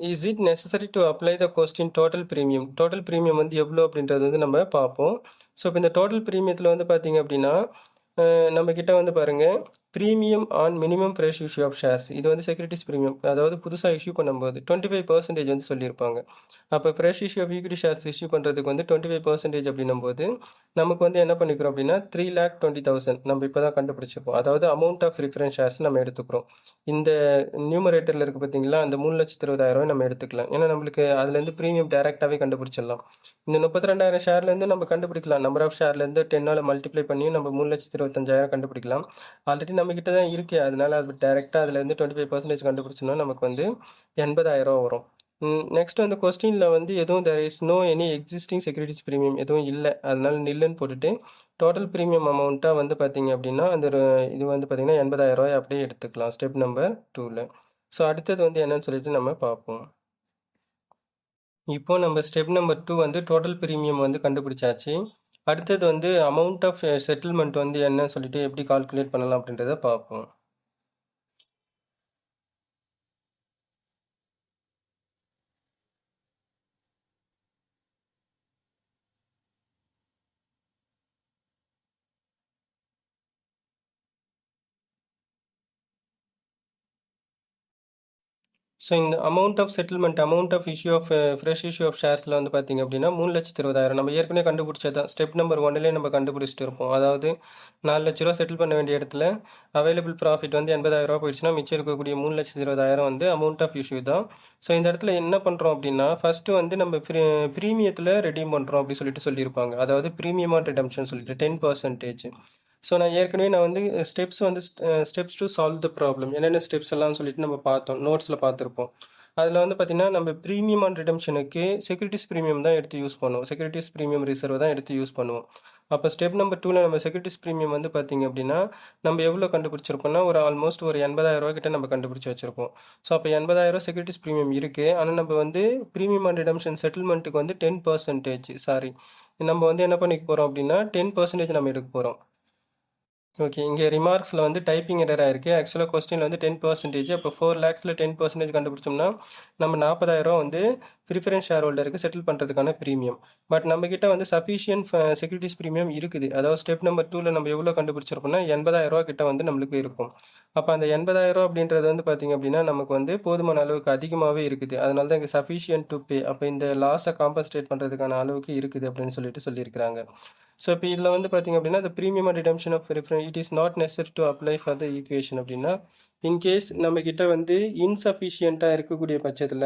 Is it necessary to apply the question total premium. Total premium வந்து எவ்வளோ அப்படின்றது வந்து நம்ம பார்ப்போம். ஸோ இப்போ இந்த டோட்டல் ப்ரீமியத்தில் வந்து பார்த்திங்க அப்படின்னா நம்மக்கிட்ட வந்து பாருங்கள் premium on minimum fresh issue of shares. இது வந்து செக்யூரிட்டிஸ் ப்ரீமியம், அதாவது புதுசாக இஷ்யூ பண்ணும்போது 25% வந்து சொல்லியிருப்பாங்க. அப்போ fresh issue of equity shares issue பண்ணுறதுக்கு வந்து 25% அப்படின்னும்போது நமக்கு வந்து என்ன பண்ணிக்கிறோம் அப்படின்னா 3,20,000 நம்ம இப்போ தான் கண்டுபிடிச்சிருப்போம். அதாவது அமௌண்ட் ஆஃப் ப்ரிஃபரன்ஸ் ஷேர்ஸ் நம்ம எடுத்துக்கிறோம். இந்த நியூமரேட்டரில் இருக்குது பார்த்தீங்களா, அந்த 3,20,000 நம்ம எடுத்துக்கலாம். ஏன்னா நம்மளுக்கு அதுலேருந்து ப்ரீமியம் டேரெக்டாகவே கண்டுபிடிச்சிடலாம். இந்த 32,000 ஷேர்லேருந்து நம்ம கண்டுபிடிக்கலாம். நம்பர் ஆஃப் ஷேர்லேருந்து 10ஆல் மல்டிப்ளை பண்ணி நம்ம 3,25,000 கண்டுபிடிக்கலாம். ஆல்ரெடி நம்மக்கிட்ட தான் இருக்குது, அதனால அது டேரெக்டாக அதுலேருந்து 25% கண்டுபிடிச்சோன்னா நமக்கு வந்து 80,000 வரும். நெக்ஸ்ட் வந்து கொஸ்டினில் வந்து எதுவும் there is no any existing securities premium எதுவும் இல்லை, அதனால நில்லுன்னு போட்டுட்டு டோட்டல் ப்ரீமியம் அமௌண்ட்டாக வந்து பார்த்தீங்க அப்படின்னா அந்த இது வந்து பார்த்திங்கன்னா 80,000 அப்படியே எடுத்துக்கலாம் ஸ்டெப் நம்பர் 2ல். ஸோ அடுத்தது வந்து என்னன்னு சொல்லிட்டு நம்ம பார்ப்போம். இப்போ நம்ம ஸ்டெப் நம்பர் 2 வந்து டோட்டல் ப்ரீமியம் வந்து கண்டுபிடிச்சாச்சு. அடுத்தது வந்து அமௌண்ட் ஆஃப் செட்டில்மெண்ட் வந்து என்னன்னு சொல்லிட்டு எப்படி கால்குலேட் பண்ணலாம் அப்படின்றத பார்ப்போம். ஸோ இந்த amount of settlement, amount of issue of fresh issue of ஷேர்ஸில் வந்து பார்த்திங்க அப்படின்னா 3,20,000 நம்ம ஏற்கனவே கண்டுபிடிச்சது தான். ஸ்டெப் நம்பர் 1லே நம்ம கண்டுபிடிச்சிட்டு இருப்போம். அதாவது 4,00,000 செட்டில் பண்ண வேண்டிய இடத்துல அவைலபிள் ப்ராஃபிட் வந்து 80,000 போயிடுச்சுன்னா மிச்சம் இருக்கக்கூடிய 3,20,000 வந்து அமௌண்ட் ஆஃப் இஷ்யூ தான். ஸோ இந்த இடத்துல என்ன பண்ணுறோம் அப்படின்னா ஃபஸ்ட்டு வந்து நம்ம ப்ரீமியத்தில் ரெடீம் பண்ணுறோம் அப்படி சொல்லிட்டு சொல்லியிருப்பாங்க. அதாவது ப்ரீமியம் ஆன் ரிடம்ஷன் சொல்லிட்டு 10%. ஸோ நான் வந்து steps to solve the problem என்னென்ன ஸ்டெப்ஸ் எல்லாம் சொல்லிட்டு நம்ம பார்த்தோம், நோட்ஸில் பார்த்துருப்போம். அதில் வந்து பார்த்திங்கன்னா நம்ம ப்ரீமியம் ஆன் ரிடம்ஷனுக்கு செக்யூரிட்டிஸ் ப்ரீமியம் தான் எடுத்து யூஸ் பண்ணுவோம். செக்யூரிட்டிஸ் ப்ரீமியம் ரிசர்வ் தான் எடுத்து யூஸ் பண்ணுவோம். அப்போ ஸ்டெப் நம்பர் 2ல் நம்ம செக்யூரிட்டிஸ் ப்ரீமியம் வந்து பார்த்திங்க அப்படின்னா நம்ம எவ்வளோ கண்டுபிடிச்சிருப்போம்னா ஒரு ஆல்மோஸ்ட் ஒரு 80,000 கிட்ட நம்ம கண்டுபிடிச்சி வச்சுருப்போம். ஸோ அப்போ 80,000 செக்யூரிட்டிஸ் ப்ரீமியம் இருக்குது. ஆனால் நம்ம வந்து ப்ரீமியம் ஆன் ரிடம்ஷன் செட்டில்மெண்ட்டுக்கு வந்து 10% நம்ம வந்து என்ன பண்ணிக்க போகிறோம் அப்படின்னா 10% நம்ம எடுக்க போகிறோம். ஓகே, இங்கே ரிமார்க்ஸில் வந்து டைப்பிங் எரர் ஆயிருக்கு. ஆக்சுவலாக கொஸ்டினில் வந்து 10%. அப்போ 4 lakhsல 10% கண்டுபிடிச்சோம்னா நம்ம 40,000 வந்து ப்ரிஃபரன்ஸ் ஷேர் ஹோல்டருக்கு செட்டில் பண்ணுறதுக்கான ப்ரீமியம். பட் நம்மக்கிட்ட வந்து சஃபிஷியன்ட் செக்யூரிட்டிஸ் ப்ரீமியம் இருக்குது. அதாவது ஸ்டெப் நம்பர் 2ல் நம்ம எவ்வளோ கண்டுபிடிச்சிருப்போம்னா 80,000 கிட்ட வந்து நம்மளுக்கு இருக்கும். அப்போ அந்த 80,000 அப்படின்றது வந்து பார்த்திங்க அப்படின்னா நமக்கு வந்து போதுமான அளவுக்கு அதிகமாகவே இருக்குது. அதனால தான் இங்கே சஃபிஷியன்ட் டு பே, அப்போ இந்த லாஸை காம்பன்சேட் பண்ணுறதுக்கான அளவுக்கு இருக்குது அப்படின்னு சொல்லியிருக்கிறாங்க. ஸோ இப்போ இதில் வந்து பார்த்திங்க அப்படின்னா the premium and redemption of preference it is not necessary to apply for the equation அப்படின்னா இன்கேஸ் நம்மக்கிட்ட வந்து இன்சஃபிஷியண்ட்டாக இருக்கக்கூடிய பட்சத்தில்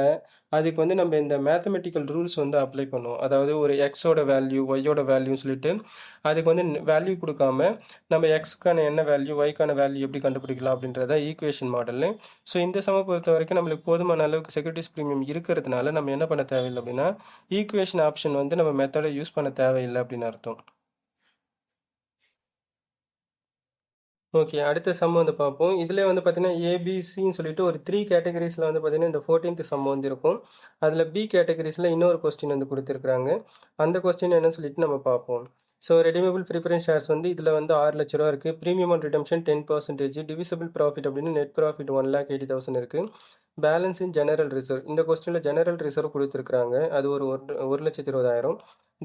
அதுக்கு வந்து நம்ம இந்த மேத்தமெட்டிக்கல் ரூல்ஸ் வந்து அப்ளை பண்ணுவோம். அதாவது ஒரு எக்ஸோட வேல்யூ, ஒய்யோட வேல்யூன்னு சொல்லிட்டு அதுக்கு வந்து வேல்யூ கொடுக்காம நம்ம எக்ஸ்க்கான என்ன வேல்யூ, ஒய்க்கான வேல்யூ எப்படி கண்டுபிடிக்கலாம் அப்படின்றத ஈக்குவேஷன் மாடலு. ஸோ இந்த சம பொறுத்த வரைக்கும் நம்மளுக்கு போதுமான அளவுக்கு செக்யூரிட்டிஸ் ப்ரீமியம் இருக்கிறதுனால நம்ம என்ன பண்ண தேவையில்லை அப்படின்னா ஈக்குவேஷன் ஆப்ஷன் வந்து நம்ம மெத்தடை யூஸ் பண்ண தேவையில்லை அப்படின்னு அர்த்தம். ஓகே, அடுத்த சம் வந்து பார்ப்போம். இதில் வந்து பார்த்தீங்கன்னா ஏபிசின்னு சொல்லிட்டு ஒரு 3 கேட்டகரிஸில் வந்து பார்த்தீங்கன்னா இந்த 14th சம் வந்து இருக்கும். அதில் பி கேட்டகரிஸில் இன்னொரு கொஸ்டின் வந்து கொடுத்துருக்குறாங்க. அந்த கொஸ்டின் என்னன்னு சொல்லிட்டு நம்ம பார்ப்போம். ஸோ ரெடிமேபிள் ப்ரிஃபரன்ஸ் ஷேர்ஸ் வந்து இதில் வந்து 6 லட்ச ரூபா இருக்குது. Premium on redemption 10%, divisible profit அப்படின்னு நெட் ப்ராஃபிட் 1,80,000 இருக்குது. பேலன்ஸ் இன் ஜெனரல் ரிசர்வ், இந்த கொஸ்டினில் ஜெனரல் ரிசர்வ் கொடுத்துருக்குறாங்க, அது ஒரு 1,20,000.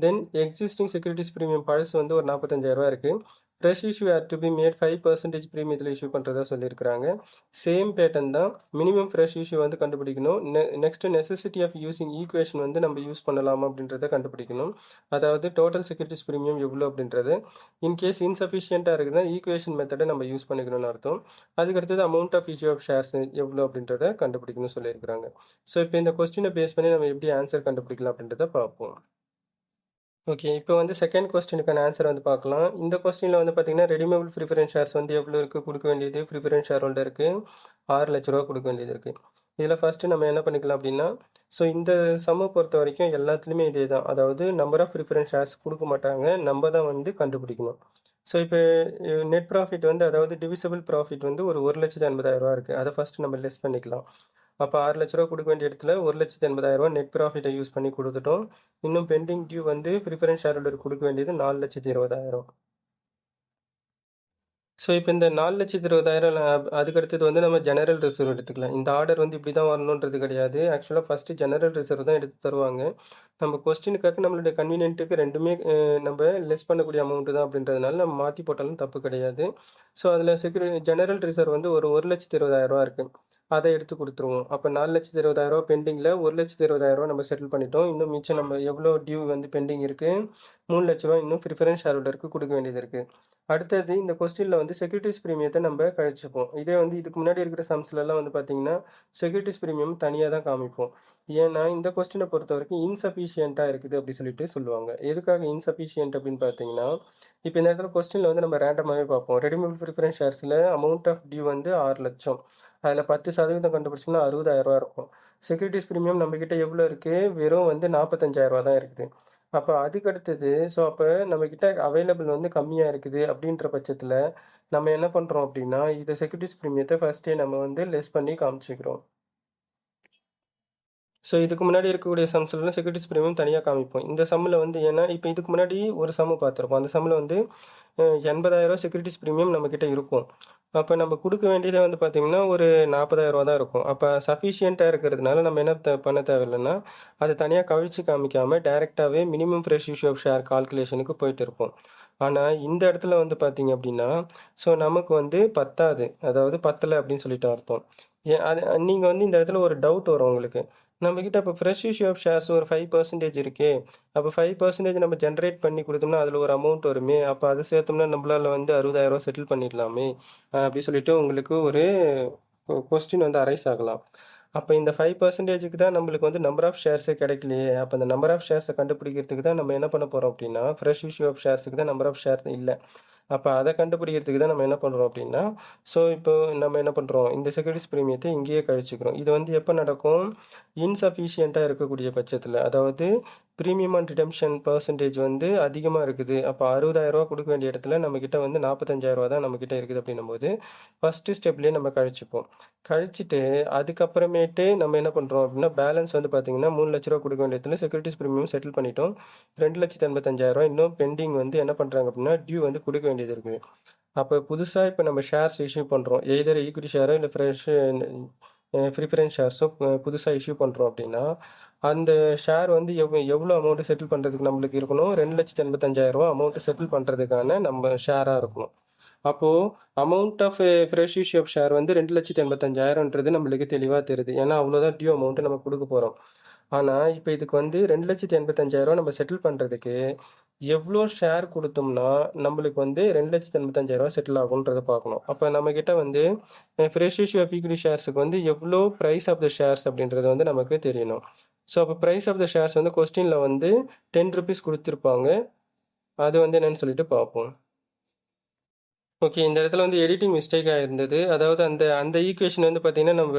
தென் எக்ஸிஸ்டிங் செக்யூரிட்டிஸ் ப்ரீமியம் பழசு வந்து ஒரு 45,000 இருக்குது. Fresh issue had to be made 5% ப்ரீமியத்தில் இஷ்யூ பண்ணுறதா சொல்லியிருக்கிறாங்க. சேம் பேட்டர்ன் தான். மினிமம் ஃப்ரெஷ் இஷ்யூ வந்து கண்டுபிடிக்கணும். Next necessity of using equation வந்து நம்ம யூஸ் பண்ணலாமா அப்படின்றத கண்டுபிடிக்கணும். அதாவது டோட்டல் செக்யூரிட்டிஸ் ப்ரீமியம் எவ்வளோ அப்படின்றது. இன்கேஸ் இன்சஃபிஷியண்ட்டாக இருக்குதுன்னா ஈக்குவேஷன் மெத்தடை நம்ம யூஸ் பண்ணிக்கணும்னு அர்த்தம். அதுக்கடுத்தது amount of issue of shares எவ்வளோ அப்படின்றத கண்டுபிடிக்கணும்னு சொல்லியிருக்கிறாங்க. ஸோ இப்போ இந்த கொஸ்டினை பேஸ் பண்ணி நம்ம எப்படி ஆன்சர் கண்டுபிடிக்கலாம் அப்படின்றத பார்ப்போம். ஓகே, இப்போ வந்து செகண்ட் கொஸ்டினுக்கான ஆன்சர் வந்து பார்க்கலாம். இந்த கொஸ்டினில் வந்து பார்த்தீங்கன்னா ரெடிமேபிள் ப்ரிஃபரன்ஸ் ஷேர்ஸ் வந்து எவ்வளோ இருக்குது கொடுக்க வேண்டியது, ப்ரிஃபரன்ஸ் ஷேர் ஹோல்டருக்கு 6 லட்ச ரூபா கொடுக்க வேண்டியது இருக்குது. இதில் ஃபஸ்ட்டு நம்ம என்ன பண்ணிக்கலாம் அப்படின்னா, ஸோ இந்த சம்மை பொறுத்த வரைக்கும் எல்லாத்துலேயுமே இதே தான். அதாவது நம்பர் ஆஃப் ப்ரிஃபரன்ஸ் ஷேர்ஸ் கொடுக்க மாட்டாங்க, நம்ம தான் வந்து கண்டுபிடிக்கணும். ஸோ இப்போ நெட் ப்ராஃபிட் வந்து அதாவது டிவிசிபிள் ப்ராஃபிட் வந்து ஒரு 1,80,000 இருக்குது. அதை ஃபஸ்ட்டு நம்ம லெஸ் பண்ணிக்கலாம். அப்போ 6 லட்ச ரூபா கொடுக்க வேண்டிய இடத்துல 1,80,000 நெட் ப்ராஃபிட்டை யூஸ் பண்ணி கொடுத்துட்டோம். இன்னும் பெண்டிங் டியூ வந்து ப்ரிஃபரன்ஸ் ஷேர் ஹோல்டருக்கு கொடுக்க வேண்டியது 4,20,000. ஸோ இப்போ இந்த 4,20,000 அதுக்கடுத்தது வந்து நம்ம ஜெனரல் ரிசர்வ் எடுத்துக்கலாம். இந்த ஆர்டர் வந்து இப்படி தான் வரணுன்றது கிடையாது. ஆக்சுவலாக ஃபஸ்ட்டு ஜெனரல் ரிசர்வ் தான் எடுத்து தருவாங்க. நம்ம கொஸ்டினுக்காக நம்மளுடைய கன்வீனியன்ட்டுக்கு ரெண்டுமே நம்ம லெஸ் பண்ணக்கூடிய அமௌண்ட்டு தான் அப்படின்றதுனால நம்ம மாற்றி போட்டாலும் தப்பு கிடையாது. ஸோ அதில் ஜெனரல் ரிசர்வ் வந்து ஒரு 1,20,000 இருக்குது. அதை எடுத்து கொடுத்துருவோம். அப்போ 4,20,000 பெண்டிங்கில் 1,20,000 நம்ம செட்டில் பண்ணிட்டோம். இன்னும் மிச்சம் நம்ம எவ்வளோ டியூ வந்து பெண்டிங் இருக்குது, 3 லட்ச ரூபா இன்னும் ப்ரிஃபரன்ஸ் ஷேர் ஹோல்டருக்கு கொடுக்க வேண்டியது இருக்குது. அடுத்தது இந்த கொஸ்டினில் வந்து செக்யூரிட்டிஸ் ப்ரீமியத்தை நம்ம கழிச்சுப்போம். இதே வந்து இதுக்கு முன்னாடி இருக்கிற சம்ஸ்லலாம் வந்து பார்த்தீங்கன்னா செக்யூரிட்டிஸ் ப்ரீமியம் தனியாக தான் காமிப்போம். ஏன்னா இந்த கொஸ்டினை பொறுத்த வரைக்கும் இன்சஃபிஷியண்ட்டாக இருக்குது அப்படி சொல்லிட்டு சொல்லுவாங்க. எதுக்காக இன்சஃபிஷியன்ட் அப்படின்னு பார்த்தீங்கன்னா, இப்போ இந்த இடத்துல கொஸ்டினில் வந்து நம்ம ரேண்டமாகவே பார்ப்போம். ரெடிமேபிள் ப்ரிஃபரன்ஸ் ஷேர்ஸில் அமௌண்ட் ஆஃப் டியூ வந்து 6 லட்சம். அதில் 10% கண்டுபிடிச்சோம்னா 60,000 இருக்கும். செக்யூரிட்டிஸ் ப்ரீமியம் நம்மக்கிட்ட எவ்வளோ இருக்குது, வெறும் வந்து 45,000 தான் இருக்குது. அப்போ அதுக்கு அடுத்தது ஸோ அப்போ நம்மக்கிட்ட அவைலபிள் வந்து கம்மியாக இருக்குது அப்படின்ற பட்சத்தில் நம்ம என்ன பண்ணுறோம் அப்படின்னா இதை செக்யூரிட்டிஸ் ப்ரீமியத்தை ஃபஸ்ட்டே நம்ம வந்து லெஸ் பண்ணி காமிச்சிக்கிறோம். ஸோ இதுக்கு முன்னாடி இருக்கக்கூடிய சம்ஸ்லாம் செக்யூரிட்டிஸ் ப்ரீமியம் தனியாக காமிப்போம். இந்த சம்மில் வந்து ஏன்னா இப்போ இதுக்கு முன்னாடி ஒரு சம்மு பார்த்துருப்போம். அந்த சம்மில் வந்து 80,000 செக்யூரிட்டிஸ் ப்ரீமியம் நம்மக்கிட்ட இருக்கும். அப்போ நம்ம கொடுக்க வேண்டியதை வந்து பார்த்திங்கன்னா ஒரு 40,000 தான் இருக்கும். அப்போ சஃபிஷியண்ட்டாக இருக்கிறதுனால நம்ம என்ன பண்ண தேவையில்லைன்னா அதை தனியாக கழிச்சு காமிக்காமல் டைரெக்டாகவே minimum fresh issue of share கால்குலேஷனுக்கு போயிட்டு இருப்போம். ஆனால் இந்த இடத்துல வந்து பார்த்திங்க அப்படின்னா ஸோ நமக்கு வந்து பத்தாது, அதாவது பத்தலை அப்படின்னு சொல்லிட்டு அர்த்தம். ஏன் அது நீங்கள் வந்து இந்த இடத்துல ஒரு டவுட் வரும் உங்களுக்கு. நம்மக்கிட்ட இப்போ ஃப்ரெஷ் இஷ்யூ ஆஃப் ஷேர்ஸ் ஒரு 5% இருக்கே, அப்போ 5% நம்ம ஜென்ரேட் பண்ணி கொடுத்தோம்னா அதில் ஒரு அமௌண்ட் வருமே, அப்போ அதை சேர்த்தோம்னா நம்மளால் வந்து 60,000 செட்டில் பண்ணிடலாமே அப்படி சொல்லிட்டு உங்களுக்கு ஒரு கொஸ்டின் வந்து அரைஸ் ஆகலாம். அப்போ இந்த 5%க்கு தான் நம்மளுக்கு வந்து நம்பர் ஆஃப் ஷேர்ஸே கிடைக்கலையே, அப்போ அந்த நம்பர் ஆஃப் ஷேர்ஸை கண்டுபிடிக்கிறதுக்கு தான் நம்ம என்ன பண்ண போகிறோம் அப்படின்னா ஃப்ரெஷ் இஷ்யூ ஆஃப் ஷேர்ஸுக்கு தான் நம்பர் ஆஃப் ஷேர் இல்லை. அப்போ அதை கண்டுபிடிக்கிறதுக்கு தான் நம்ம என்ன பண்ணுறோம் அப்படின்னா ஸோ இப்போ நம்ம என்ன பண்ணுறோம் இந்த செக்யூரிட்டிஸ் ப்ரீமியத்தை இங்கேயே கழிச்சுக்கிறோம். இது வந்து எப்போ நடக்கும், இன்சஃபிஷியண்ட்டாக இருக்கக்கூடிய பட்சத்தில், அதாவது ப்ரீமியம் அண்ட் ரிடம்ஷன் பர்சன்டேஜ் வந்து அதிகமாக இருக்குது. அப்போ 60,000 கொடுக்க வேண்டிய இடத்துல நம்மக்கிட்ட வந்து 45,000 தான் நம்மக்கிட்ட இருக்குது அப்படின்னும் போது ஃபஸ்ட்டு ஸ்டெப்லேயே நம்ம கழிச்சுப்போம். கழிச்சிட்டு அதுக்கப்புறமேட்டு நம்ம என்ன பண்ணுறோம் அப்படின்னா பேலன்ஸ் வந்து பார்த்திங்கன்னா 3 லட்ச ரூபா கொடுக்க வேண்டிய இடத்துல செக்யூரிட்டிஸ் ப்ரீமியம் செட்டில் பண்ணிட்டோம். 2,85,000 இன்னும் பெண்டிங் வந்து என்ன பண்ணுறாங்க அப்படின்னா டியூ வந்து கொடுக்க வேண்டியது இருக்குது. அப்போ புதுசாக இப்போ நம்ம ஷேர்ஸ் இஷ்யூ பண்ணுறோம், எய்தர் ஈக்விட்டி ஷேரோ இல்லை ப்ரிஃபரன்ஸ் ஷேர்ஸோ புதுசாக இஷ்யூ பண்ணுறோம் அப்படின்னா அந்த ஷேர் வந்து எவ்வளோ அமௌண்ட்டு செட்டில் பண்ணுறதுக்கு நம்மளுக்கு இருக்கணும், 2,85,000 அமௌண்ட்டு செட்டில் பண்ணுறதுக்கான நம்ம ஷேராக இருக்கணும். அப்போது amount of fresh issue of share வந்து 2,85,000ன்றது நம்மளுக்கு தெளிவாக தெரியுது. ஏன்னா அவ்வளோதான் டியூ அமௌண்ட்டு நம்ம கொடுக்க போகிறோம். ஆனால் இப்போ இதுக்கு வந்து 2,85,000 நம்ம செட்டில் பண்ணுறதுக்கு எவ்வளோ ஷேர் கொடுத்தோம்னா நம்மளுக்கு வந்து 2,85,000 செட்டில் ஆகுன்றதை பார்க்கணும். அப்போ நம்மக்கிட்ட வந்து ஃப்ரெஷ் இஷ்யூ ஆஃப் ஈக்விட்டி ஷேர்ஸுக்கு வந்து எவ்வளோ ப்ரைஸ் ஆஃப் த ஷேர்ஸ் அப்படின்றது வந்து நமக்கு தெரியணும். ஸோ அப்போ ப்ரைஸ் ஆஃப் த ஷேர்ஸ் வந்து கொஸ்டினில் வந்து 10 ருபீஸ் கொடுத்துருப்பாங்க. அது வந்து என்னன்னு சொல்லிட்டு பார்ப்போம். ஓகே, இந்த இடத்துல வந்து எடிட்டிங் மிஸ்டேக் ஆயிருந்தது. அதாவது அந்த அந்த ஈக்குவேஷன் வந்து பார்த்தீங்கன்னா நம்ம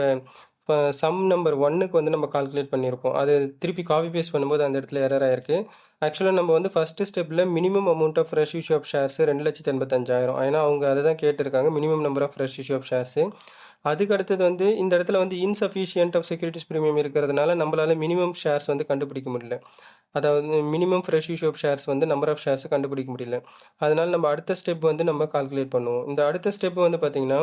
இப்போ சம் நம்பர் 1க்கு வந்து நம்ம கால்குலேட் பண்ணியிருப்போம். அது திருப்பி காப்பி பேஸ்ட் பண்ணும்போது அந்த இடத்துல எரர் ஆயிருக்கு. ஆக்சுவலாக நம்ம வந்து ஃபஸ்ட்டு ஸ்டெப்பில் minimum amount of fresh issue of shares 2,85,000. ஏன்னா அவங்க அதை தான் கேட்டிருக்காங்க, minimum number of fresh issue of shares. அதுக்கு அடுத்தது வந்து இந்த இடத்துல வந்து இன்சஃபிஷியன்ட் ஆஃப் செக்யூரிட்டிஸ் ப்ரீமியம் இருக்கிறதுனால நம்மளால மினிமம் ஷேர்ஸ் வந்து கண்டுபிடிக்க முடியல. அதாவது minimum fresh issue of shares வந்து நம்பர் ஆஃப் ஷேர்ஸ் கண்டுபிடிக்க முடியல. அதனால நம்ம அடுத்த ஸ்டெப் வந்து நம்ம கால்குலேட் பண்ணுவோம். இந்த அடுத்த ஸ்டெப் வந்து பார்த்தீங்கன்னா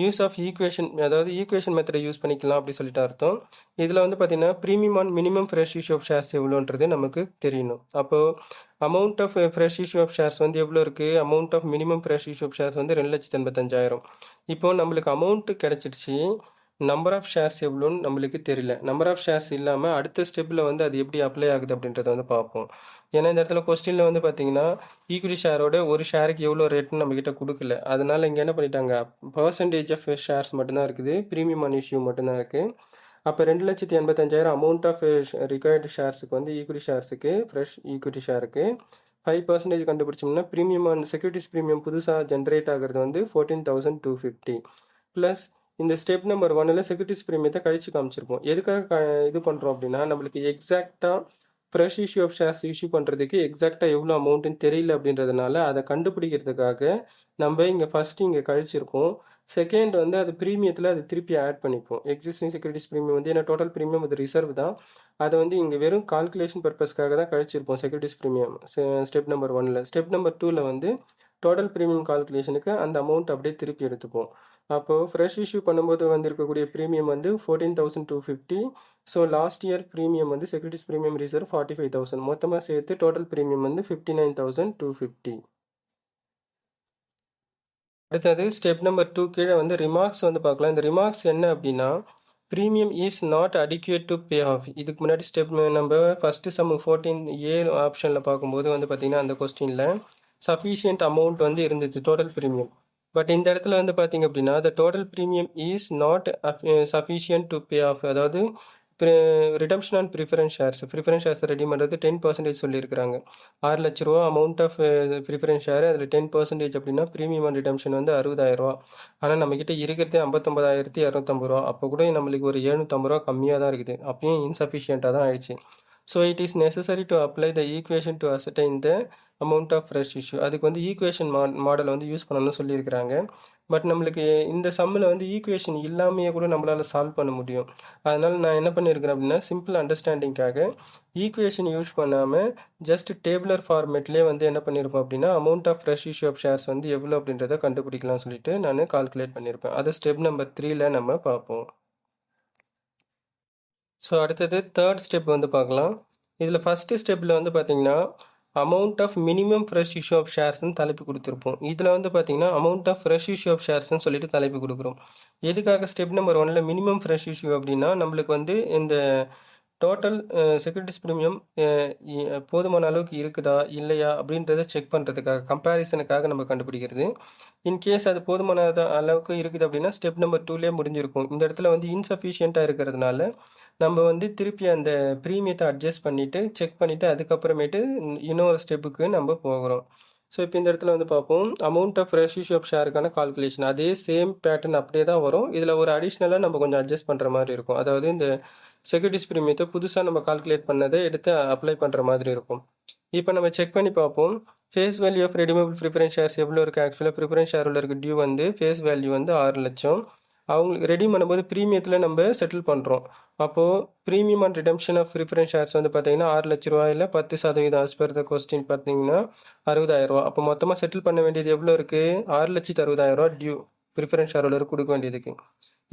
யூஸ் ஆஃப் ஈக்குவேஷன், அதாவது ஈக்குவேஷன் மெத்தடை யூஸ் பண்ணிக்கலாம் அப்படி சொல்லிட்டு அர்த்தம். இதில் வந்து பார்த்தீங்கன்னா premium on minimum fresh issue of shares எவ்வளோன்றது நமக்கு தெரியணும். அப்போது amount of fresh issue of shares வந்து எவ்வளோ இருக்குது, amount of minimum fresh issue of shares வந்து 2,85,000. இப்போது நம்மளுக்கு அமௌண்ட்டு கிடச்சிடுச்சு, நம்பர் ஆஃப் ஷேர்ஸ் எவ்வளோன்னு நம்மளுக்கு தெரியல. நம்பர் ஆஃப் ஷேர்ஸ் இல்லாமல் அடுத்த ஸ்டெப்பில் வந்து அது எப்படி அப்ளை ஆகுது அப்படின்றத வந்து பார்ப்போம். ஏன்னா இந்த இடத்துல கொஸ்டினில் வந்து பார்த்தீங்கன்னா ஈக்விட்டி ஷேரோட ஒரு ஷேருக்கு எவ்வளோ ரேட்னு நம்மக்கிட்ட கொடுக்கல. அதனால இங்கே என்ன பண்ணிட்டாங்க, பர்சன்டேஜ் ஆஃப் ஷேர்ஸ் மட்டும்தான் இருக்குது, ப்ரீமியம் ஆன் இஷ்யூ மட்டும்தான் இருக்குது. அப்போ 2,85,000 அமௌண்ட் ஆஃப் ரிக்வயர்டு ஷேர்ஸுக்கு வந்து ஈக்விட்டி ஷேர்ஸுக்கு ஃப்ரெஷ் ஈக்விட்டி ஷேருக்கு 5% கண்டுபிடிச்சோம்னா ப்ரீமியம் ஆன் செக்யூரிட்டிஸ் ப்ரீமியம் புதுசாக ஜென்ரேட் ஆகிறது வந்து 14,250 ப்ளஸ் இந்த ஸ்டெப் நம்பர் 1ல் செக்யூரிட்டிஸ் ப்ரீமியத்தை கழிச்சு காமிச்சிருப்போம். எதுக்காக இது பண்ணுறோம் அப்படின்னா நம்மளுக்கு எக்ஸாக்டாக fresh issue of shares issue பண்ணுறதுக்கு எக்ஸாக்டாக எவ்வளோ அமௌண்ட்டுன்னு தெரியல அப்படின்றதுனால அதை கண்டுபிடிக்கிறதுக்காக நம்ம இங்கே ஃபஸ்ட்டு இங்கே கழிச்சிருக்கோம். செகண்ட் வந்து அது ப்ரீமியத்தில் அது திருப்பி ஆட் பண்ணிப்போம். எக்ஸிஸ்டிங் செக்யூரிட்டிஸ் ப்ரீமியம் வந்து ஏன்னா டோட்டல் ப்ரீமியம் அது ரிசர்வ் தான், அதை வந்து இங்கே வெறும் கால்குலேஷன் பர்பஸ்க்காக தான் கழிச்சிருப்போம் செக்யூரிட்டிஸ் ப்ரீமியம் ஸ்டெப் நம்பர் 1ல். ஸ்டெப் நம்பர் 2ல் வந்து டோட்டல் ப்ரீமியம் கால்குலேஷனுக்கு அந்த அமௌண்ட் அப்படியே திருப்பி எடுத்துப்போம். அப்போது ஃப்ரெஷ் இஷ்யூ பண்ணும்போது வந்திருக்கக்கூடிய ப்ரீமியம் வந்து 14,250. ஸோ லாஸ்ட் இயர் ப்ரீமியம் வந்து செக்யூரிட்டிஸ் ப்ரீமியம் ரிசர்வ் 45,000. மொத்தமாக சேர்த்து டோட்டல் ப்ரீமியம் வந்து 59,250. அடுத்தது ஸ்டெப் நம்பர் 2 கீழே வந்து ரிமார்க்ஸ் வந்து பார்க்கலாம். இந்த ரிமார்க்ஸ் என்ன அப்படின்னா premium is not adequate to pay off. இதுக்கு முன்னாடி ஸ்டெப் நம்ம ஃபஸ்ட்டு சம் 14A ஆப்ஷனில் பார்க்கும்போது வந்து பார்த்திங்கன்னா அந்த கொஸ்டினில் சஃபிஷியன்ட் அமௌண்ட் வந்து இருந்துச்சு டோட்டல் ப்ரீமியம். பட் இந்த இடத்துல வந்து பார்த்தீங்க அப்படின்னா the total premium is not sufficient to pay off. அதாவது redemption on preference shares redeem பண்ணுறது 10% சொல்லியிருக்கிறாங்க. 6 லட்ச ரூபா அமௌண்ட் ஆஃப் ப்ரிஃபரன்ஸ் ஷேர், அதில் 10% அப்படின்னா ப்ரீமியம் ஆன் ரிடம்ஷன் வந்து 60,000 ரூபா. ஆனால் நம்மக்கிட்ட இருக்கிறதே 59,250 ரூபா. அப்போ கூட நம்மளுக்கு ஒரு 750 ரூபா கம்மியாக தான் இருக்குது. அப்பயும் இன்சஃபிஷியண்ட்டாக தான் ஆயிடுச்சு. So it is necessary to apply the equation to ascertain the amount of fresh issue. அதுக்கு வந்து ஈக்குவேஷன் மாடல் வந்து யூஸ் பண்ணணும்னு சொல்லியிருக்கிறாங்க. பட் நம்மளுக்கு இந்த சம்மில் வந்து ஈக்குவேஷன் இல்லாமையே கூட நம்மளால் சால்வ் பண்ண முடியும். அதனால் நான் என்ன பண்ணியிருக்கிறேன் அப்படின்னா சிம்பிள் அண்டர்ஸ்டாண்டிங்காக ஈக்குவேஷன் யூஸ் பண்ணாமல் ஜஸ்ட் டேபிளர் ஃபார்மேட்லேயே வந்து என்ன பண்ணியிருப்போம் அப்படின்னா amount of fresh issue of shares வந்து எவ்வளோ அப்படின்றத கண்டுபிடிக்கலாம்னு சொல்லிட்டு நான் கால்குலேட் பண்ணியிருப்பேன். அதை ஸ்டெப் நம்பர் 3ல் நம்ம பார்ப்போம். ஸோ அடுத்தது தேர்ட் ஸ்டெப் வந்து பார்க்கலாம். இதில் ஃபஸ்ட்டு ஸ்டெப்பில் வந்து பார்த்திங்கன்னா amount of minimum fresh issue of ஷேர்ஸ்னு தலைப்பு கொடுத்துருப்போம். இதில் வந்து பார்த்திங்கன்னா amount of fresh issue of ஷேர்ஸ்னு சொல்லிட்டு தலைப்பு கொடுக்குறோம். எதுக்காக ஸ்டெப் நம்பர் 1ல் மினிமம் ஃப்ரெஷ் இஷ்யூ அப்படின்னா நம்மளுக்கு வந்து இந்த டோட்டல் செக்யூரிட்டிஸ் ப்ரீமியம் போதுமான அளவுக்கு இருக்குதா இல்லையா அப்படின்றத செக் பண்ணுறதுக்காக, கம்பேரிசனுக்காக நம்ம கண்டுபிடிக்கிறது. இன்கேஸ் அது போதுமான அளவுக்கு இருக்குது அப்படின்னா ஸ்டெப் நம்பர் 2லேயே முடிஞ்சிருக்கும். இந்த இடத்துல வந்து இன்சஃபிஷியண்ட்டாக இருக்கிறதுனால நம்ம வந்து திருப்பி அந்த ப்ரீமியத்தை அட்ஜஸ்ட் பண்ணிவிட்டு செக் பண்ணிவிட்டு அதுக்கப்புறமேட்டு இன்னொரு ஸ்டெப்புக்கு நம்ம போகிறோம். ஸோ இப்போ இந்த இடத்துல வந்து பார்ப்போம் amount of fresh issue of ஷேருக்கான கால்குலேஷன் அதே சேம் பேட்டர்ன் அப்படியே தான் வரும். இதில் ஒரு அடிஷ்னலாக நம்ம கொஞ்சம் அட்ஜஸ்ட் பண்ணுற மாதிரி இருக்கும். அதாவது இந்த செக்யூரிட்டிஸ் ப்ரீமியத்தை புதுசாக நம்ம கால்குலேட் பண்ணதை எடுத்து அப்ளை பண்ணுற மாதிரி இருக்கும். இப்போ நம்ம செக் பண்ணி பார்ப்போம். Face value of redeemable preference shares எவ்வளோ இருக்குது. ஆக்சுவலாக ப்ரிஃபரன்ஸ் ஷேரில் இருக்க டியூ வந்து ஃபேஸ் வேல்யூ வந்து 6 லட்சம். அவங்களுக்கு ரெடி பண்ணும்போது ப்ரீமியத்தில் நம்ம செட்டில் பண்ணுறோம். அப்போது premium and redemption of preference shares வந்து பார்த்தீங்கன்னா 6 லட்ச ரூபாயில் 10% ஆஸ் பர் த கொஸ்டின் பார்த்தீங்கன்னா 60,000 ரூபா. அப்போ மொத்தமாக செட்டில் பண்ண வேண்டியது எவ்வளோ இருக்குது, 6,60,000 ரூபா டியூ ப்ரிஃபரன்ஸ் ஷேர் கொடுக்க வேண்டியதுக்கு.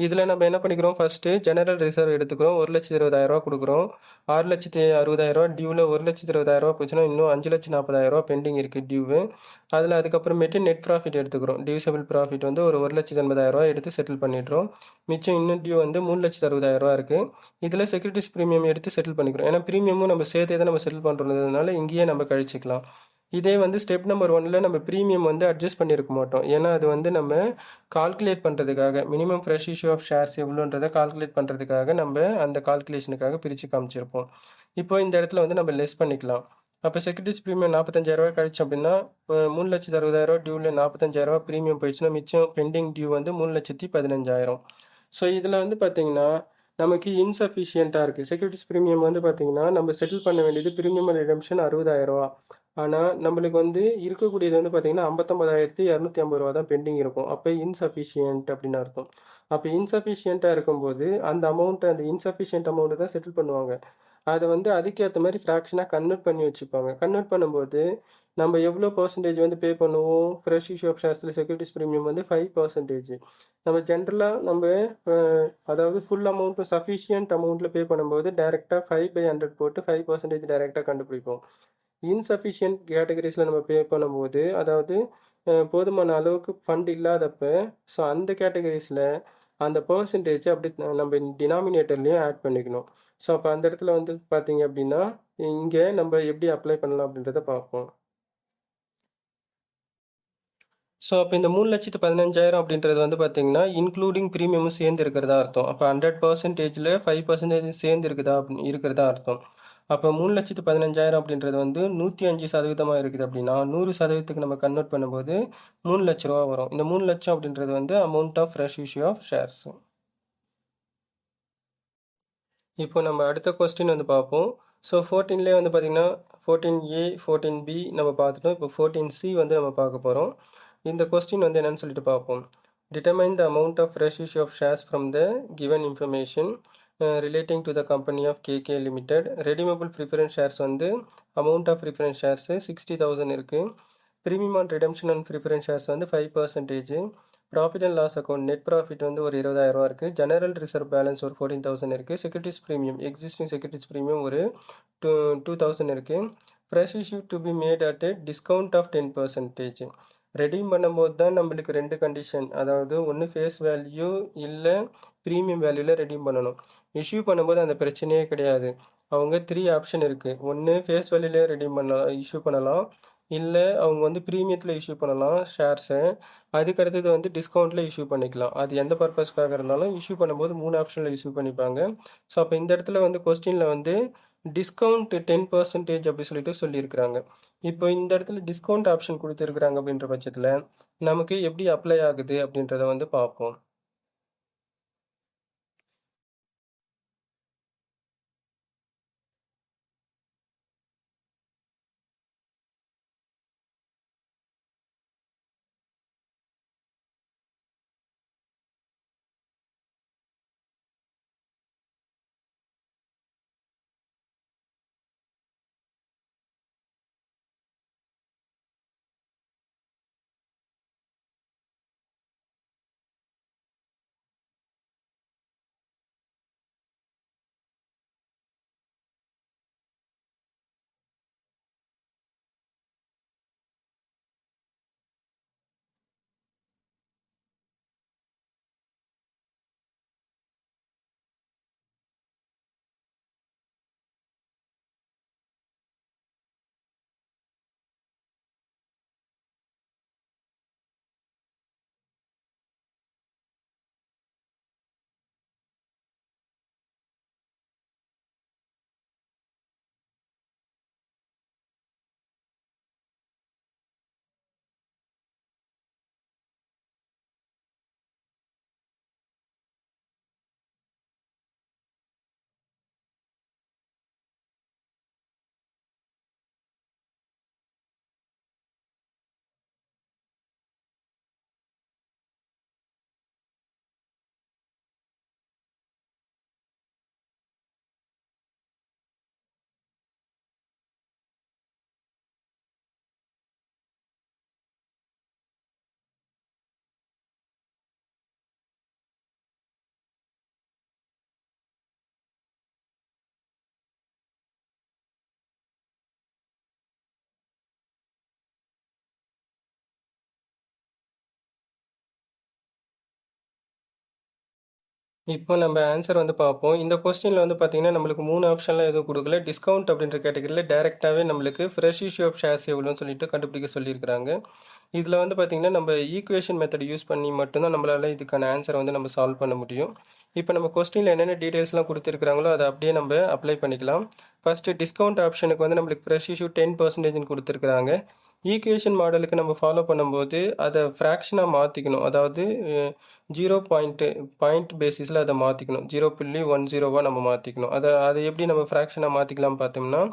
இதில் நம்ம என்ன பண்ணிக்கிறோம், ஃபஸ்ட்டு ஜெனரல் ரிசர்வ் எடுத்துக்கிறோம், 1,20,000 ரூபா கொடுக்குறோம். 6,60,000 ரூபா டியூவில் 1,20,000 ரூபா போச்சுன்னா இன்னும் 5,40,000 ரூபா பெண்டிங் இருக்குது டியூவு. அதில் அதுக்கப்புறமேட்டு நெட் ப்ராஃபிட் எடுத்துக்கிறோம். டிவிசபிள் ப்ராஃபிட் வந்து ஒரு 1,80,000 ரூபா எடுத்து செட்டில் பண்ணிடுறோம். மிச்சம் இன்னும் டியூ வந்து 3,60,000 ரூபா இருக்குது. இதில் செக்யூரிட்டிஸ் ப்ரீமியம் எடுத்து செட்டில் பண்ணிக்கிறோம். ஏன்னா ப்ரீமியமும் நம்ம சேர்த்தே தான் நம்ம செட்டில் பண்ணுறதுனால இங்கேயே நம்ம கழிச்சிக்கலாம். இதே வந்து ஸ்டெப் நம்பர் 1ல நம்ம ப்ரீமியம் வந்து அட்ஜஸ்ட் பண்ணியிருக்க மாட்டோம். ஏன்னா அது வந்து நம்ம கால்குலேட் பண்ணுறதுக்காக minimum fresh issue of shares எவ்வளோன்றதை கால்குலேட் பண்ணுறதுக்காக நம்ம அந்த கால்குலேஷனுக்காக பிரித்து காமிச்சிருப்போம். இப்போ இந்த இடத்துல வந்து நம்ம லெஸ் பண்ணிக்கலாம். அப்போ செக்யூரிட்டிஸ் ப்ரீமியம் 45,000 கழிச்சு அப்படின்னா 3,60,000 டியூவில் 45,000 ப்ரீமியம் போயிடுச்சுன்னா மிச்சம் பெண்டிங் டியூ வந்து 3,15,000. ஸோ இதில் வந்து பார்த்தீங்கன்னா நமக்கு இன்சஃபிஷியண்ட்டாக இருக்குது. செக்யூரிட்டிஸ் ப்ரீமியம் வந்து பார்த்தீங்கன்னா நம்ம செட்டில் பண்ண வேண்டியது ப்ரீமியம் ரிடம்ஷன் 60,000. ஆனால் நம்மளுக்கு வந்து இருக்கக்கூடியது வந்து பார்த்தீங்கன்னா 59,250 தான் பெண்டிங் இருக்கும். அப்போ இன்சஃபிஷியன்ட் அப்படின்னு அர்த்தம். அப்போ இன்சஃபிஷியண்ட்டாக இருக்கும்போது அந்த இன்சஃபிஷியன்ட் அமௌண்ட்டை தான் செட்டில் பண்ணுவாங்க. அதை வந்து அதுக்கேற்ற மாதிரி ஃப்ராக்ஷனாக கன்வெர்ட் பண்ணி வச்சுப்பாங்க. கன்வெர்ட் பண்ணும்போது நம்ம எவ்வளோ பர்சன்டேஜ் வந்து பே பண்ணுவோம்? ஃப்ரெஷ் இஷ்யூ ஆஃப் ஷேர்ஸில் செக்யூரிட்டிஸ் ப்ரீமியம் வந்து 5%. நம்ம ஜென்ரலாக அதாவது ஃபுல் அமௌண்ட்டும் சஃபிஷியன்ட் அமௌண்ட்டில் பே பண்ணும்போது டேரெக்டாக 5/100 போட்டு 5% டேரெக்டாக கண்டுபிடிப்போம். இன்சஃபிஷியன்ட் கேட்டகரிஸில் நம்ம பே பண்ணும்போது அதாவது போதுமான அளவுக்கு ஃபண்ட் இல்லாதப்ப ஸோ அந்த கேட்டகரிஸில் அந்த பர்சன்டேஜ் அப்படி நம்ம டினாமினேட்டர்லேயும் ஆட் பண்ணிக்கணும். ஸோ அப்போ அந்த இடத்துல வந்து பார்த்தீங்க அப்படின்னா இங்கே நம்ம எப்படி அப்ளை பண்ணலாம் அப்படின்றத பார்ப்போம். ஸோ அப்போ இந்த 3,15,000 அப்படின்றது வந்து பார்த்தீங்கன்னா இன்க்ளூடிங் ப்ரீமியமும் சேர்ந்து இருக்கிறதா அர்த்தம். அப்போ 100%ல் 5% சேர்ந்து இருக்கிறதா அர்த்தம். அப்போ 3,15,000 அப்படின்றது வந்து 105% இருக்குது அப்படின்னா 100%க்கு நம்ம கன்வெர்ட் பண்ணும்போது 3,00,000 ரூபா வரும். இந்த 3,00,000 அப்படின்றது வந்து amount of fresh issue of shares. இப்போ நம்ம அடுத்த கொஸ்டின் வந்து பார்ப்போம். ஸோ 14லேயே வந்து பார்த்தீங்கன்னா 14A 14B நம்ம பார்த்துட்டோம். இப்போ 14C வந்து நம்ம பார்க்க போகிறோம். இந்த கொஸ்டின் வந்து என்னன்னு சொல்லிட்டு பார்ப்போம். Determine the amount of fresh issue of shares from the given information relating to the company of KK limited. Redeemable preference shares வந்து அமௌண்ட் ஆஃப் ப்ரிஃபரன்ஸ் ஷேர்ஸு 60,000 இருக்குது. Premium on redemption and preference shares வந்து 5%. Profit and loss account net profit வந்து ஒரு 20,000 இருக்குது. General reserve balance ஒரு 14,000 இருக்குது. Securities premium existing securities premium ஒரு 2,000 இருக்குது. Fresh issue to be made at discount of 10%. Redeem பண்ணும்போது தான் நம்மளுக்கு 2 கண்டிஷன், அதாவது ஒன்று ஃபேஸ் வேல்யூ இல்லை ப்ரீமியம் வேல்யூவில் ரெடீம் பண்ணணும். இஷ்யூ பண்ணும்போது அந்த பிரச்சனையே கிடையாது. அவங்க 3 ஆப்ஷன் இருக்குது. ஒன்று ஃபேஸ் வேல்யூவில் ரெடீம் பண்ணலாம், இஷ்யூ பண்ணலாம். இல்லை அவங்க வந்து ப்ரீமியத்தில் இஷ்யூ பண்ணலாம் ஷேர்ஸை. அதுக்கடுத்தது வந்து டிஸ்கவுண்ட்டில் இஷ்யூ பண்ணிக்கலாம். அது எந்த பர்பஸ்க்காக இருந்தாலும் இஷ்யூ பண்ணும்போது 3 ஆப்ஷனில் இஷ்யூ பண்ணிப்பாங்க. ஸோ அப்போ இந்த இடத்துல வந்து கொஸ்டினில் வந்து டிஸ்கவுண்ட் 10% அப்படி சொல்லிட்டு சொல்லியிருக்கிறாங்க. இப்போ இந்த இடத்துல டிஸ்கவுண்ட் ஆப்ஷன் கொடுத்துருக்குறாங்க அப்படின்ற பட்சத்தில் நமக்கு எப்படி அப்ளை ஆகுது அப்படின்றத வந்து பார்ப்போம். இப்போ நம்ம ஆன்சர் வந்து பார்ப்போம். இந்த கொஸ்டினில் வந்து பார்த்தீங்கன்னா நம்மளுக்கு 3 ஆப்ஷன்லாம் எதுவும் கொடுக்கல. டிஸ்கவுண்ட் அப்படின்ற கேட்டகரியில் டைரெக்டாகவே நம்மளுக்கு ஃப்ரெஷ் இஷ்யூ ஆஃப் ஷேர்ஸ் எவ்வளோன்னு சொல்லிட்டு கண்டுபிடிக்க சொல்லியிருக்கிறாங்க. இதில் வந்து பார்த்தீங்கன்னா நம்ம ஈக்குவேஷன் மெத்தட் யூஸ் பண்ணி மட்டும்தான் நம்மளால் இதுக்கான ஆன்சரை வந்து நம்ம சால்வ் பண்ண முடியும். இப்போ நம்ம கொஸ்டினில் என்னென்ன டீட்டெயில்ஸ்லாம் கொடுத்துருக்காங்களோ அதை அப்படியே நம்ம அப்ளை பண்ணிக்கலாம். ஃபஸ்ட்டு டிஸ்கவுண்ட் ஆப்ஷனுக்கு வந்து நம்மளுக்கு ஃப்ரெஷ் இஷ்யூ 10% கொடுத்துருக்குறாங்க. ஈக்குவேஷன் மாடலுக்கு நம்ம ஃபாலோ பண்ணும்போது அதை ஃப்ராக்ஷனாக மாற்றிக்கணும். அதாவது 0 பாயிண்ட் பேசிஸில் அதை மாற்றிக்கணும். 0.10 நம்ம மாற்றிக்கணும். அதை எப்படி நம்ம ஃப்ராக்ஷனாக மாற்றிக்கலாம் பார்த்தோம்னா,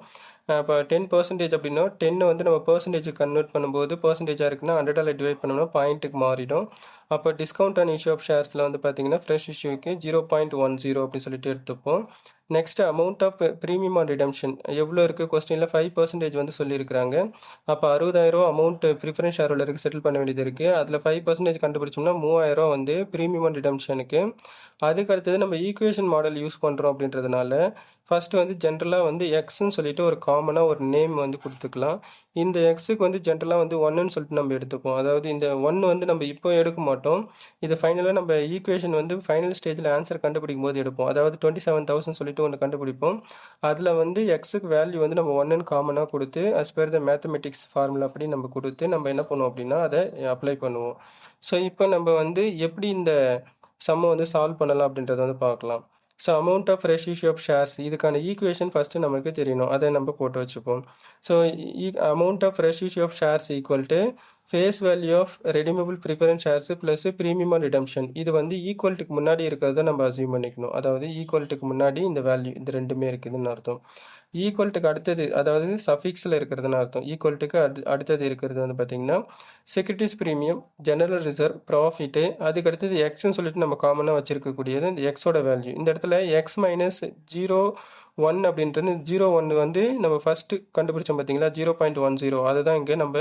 இப்போ 10% அப்படின்னா 10 வந்து நம்ம பெர்சன்டேஜுக்கு கன்வெர்ட் பண்ணும்போது பெர்சன்டேஜாக இருக்குன்னா 100ஆல் டிவைட் பண்ணோம்னா பாயிண்ட்டுக்கு மாறிடும். அப்போ டிஸ்கவுண்ட் ஆன் இஷ்யூ ஆஃப் ஷேர்ஸில் வந்து பார்த்தீங்கன்னா ஃப்ரெஷ் இஷ்யூக்கு 0.10 அப்படின்னு சொல்லிட்டு எடுத்துப்போம். Next amount of premium on redemption எவ்வளோ இருக்குது கொஸ்டினில் 5% வந்து சொல்லியிருக்கிறாங்க. அப்போ 60,000 அமௌண்ட் ப்ரிஃபரன்ஸ் ஷேர் ஹோல்டருக்கு செட்டில் பண்ண வேண்டியது இருக்குது. அதில் 5% கண்டுபிடிச்சோம்னா 3,000 வந்து ப்ரீமியம் ஆன் ரிடம்ஷனுக்கு. அதுக்கு அடுத்தது நம்ம ஈக்குவேஷன் மாடல் யூஸ் பண்ணுறோம் அப்படின்றதுனால ஃபஸ்ட்டு வந்து ஜென்ரலாக வந்து எக்ஸ்ன்னு சொல்லிட்டு ஒரு காமனாக ஒரு நேம் வந்து கொடுத்துக்கலாம். இந்த எக்ஸுக்கு வந்து ஜென்ரலாக வந்து 1ன்னு சொல்லிட்டு நம்ம எடுத்துப்போம். அதாவது இந்த 1 வந்து நம்ம இப்போ எடுக்க மாட்டோம். இது ஃபைனலாக நம்ம ஈக்குவேஷன் வந்து ஃபைனல் ஸ்டேஜில் ஆன்சர் கண்டுபிடிக்கும் போது எடுப்போம். அதாவது 27,000 சொல்லிட்டு ஒன்று கண்டுபிடிப்போம். அதில் வந்து எக்ஸுக்கு வேல்யூ வந்து நம்ம 1ன்னு காமனாக கொடுத்து as per the mathematics formula அப்படி நம்ம கொடுத்து நம்ம என்ன பண்ணுவோம் அப்படின்னா அதை அப்ளை பண்ணுவோம். ஸோ இப்போ நம்ம வந்து எப்படி இந்த சம்மை வந்து சால்வ் பண்ணலாம் அப்படின்றத வந்து பார்க்கலாம். So amount of fresh issue of shares இதுக்கான ஈக்குவேஷன் ஃபஸ்ட்டு நமக்கு தெரியணும். அதை நம்ம போட்டு வச்சுப்போம். So amount of fresh issue of shares equal to face value of redeemable preference shares plus premium on redemption. இது வந்து ஈக்குவல்ட்டுக்கு முன்னாடி இருக்கிறத நம்ம அசியூம் பண்ணிக்கணும். அதாவது ஈக்குவல்ட்டுக்கு முன்னாடி இந்த வேல்யூ இது ரெண்டுமே இருக்குதுன்னு அர்த்தம். ஈக்குவல்ட்டுக்கு அடுத்தது அதாவது சஃபிக்ஸில் இருக்கிறதுன்னு அர்த்தம். ஈக்குவல்ட்டுக்கு அடுத்தது இருக்கிறது வந்து பார்த்திங்கன்னா securities premium, general reserve, profit, அதுக்கு அடுத்தது எக்ஸ்ன்னு சொல்லிட்டு நம்ம காமனாக வச்சுருக்கக்கூடியது இந்த எக்ஸோட வேல்யூ. இந்த இடத்துல எக்ஸ் மைனஸ் 0.1 அப்படின்றது 0.1 வந்து நம்ம ஃபஸ்ட்டு கண்டுபிடிச்சோம் பார்த்தீங்களா 0.10. அதுதான் இங்கே நம்ம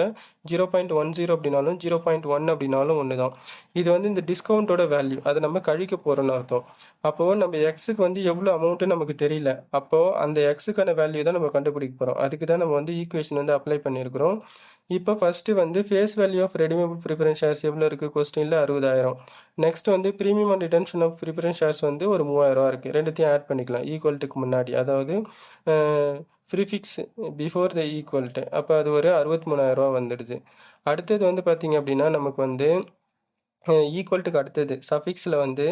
0.10 அப்படின்னாலும் 0.1 அப்படின்னாலும் ஒன்று தான். இது வந்து இந்த டிஸ்கவுண்ட்டோட வேல்யூ அதை நம்ம கழிக்க போகிறோன்னு அர்த்தம். அப்போது நம்ம எக்ஸுக்கு வந்து எவ்வளோ அமௌண்ட்டு நமக்கு தெரியல. அப்போது அந்த எக்ஸுக்கான வேல்யூ தான் நம்ம கண்டுபிடிக்க போகிறோம். அதுக்கு தான் நம்ம வந்து ஈக்குவேஷன் வந்து அப்ளை பண்ணியிருக்கிறோம். இப்போ ஃபஸ்ட்டு வந்து face value of redeemable preference shares எவ்வளோ இருக்குது கொஸ்டினில் 60,000. நெக்ஸ்ட் வந்து premium and redemption of preference shares வந்து ஒரு 3,000 இருக்குது. ரெண்டுத்தையும் ஆட் பண்ணிக்கலாம் ஈக்குவல்ட்டுக்கு முன்னாடி. அதாவது ப்ரிஃபிக்ஸ் பிஃபோர் த ஈக்குவல்ட்டு. அப்போ அது ஒரு 63,000 வந்துடுது. அடுத்தது வந்து பார்த்திங்க அப்படின்னா நமக்கு வந்து ஈக்குவல்ட்டுக்கு அடுத்தது சஃபிக்ஸில் வந்து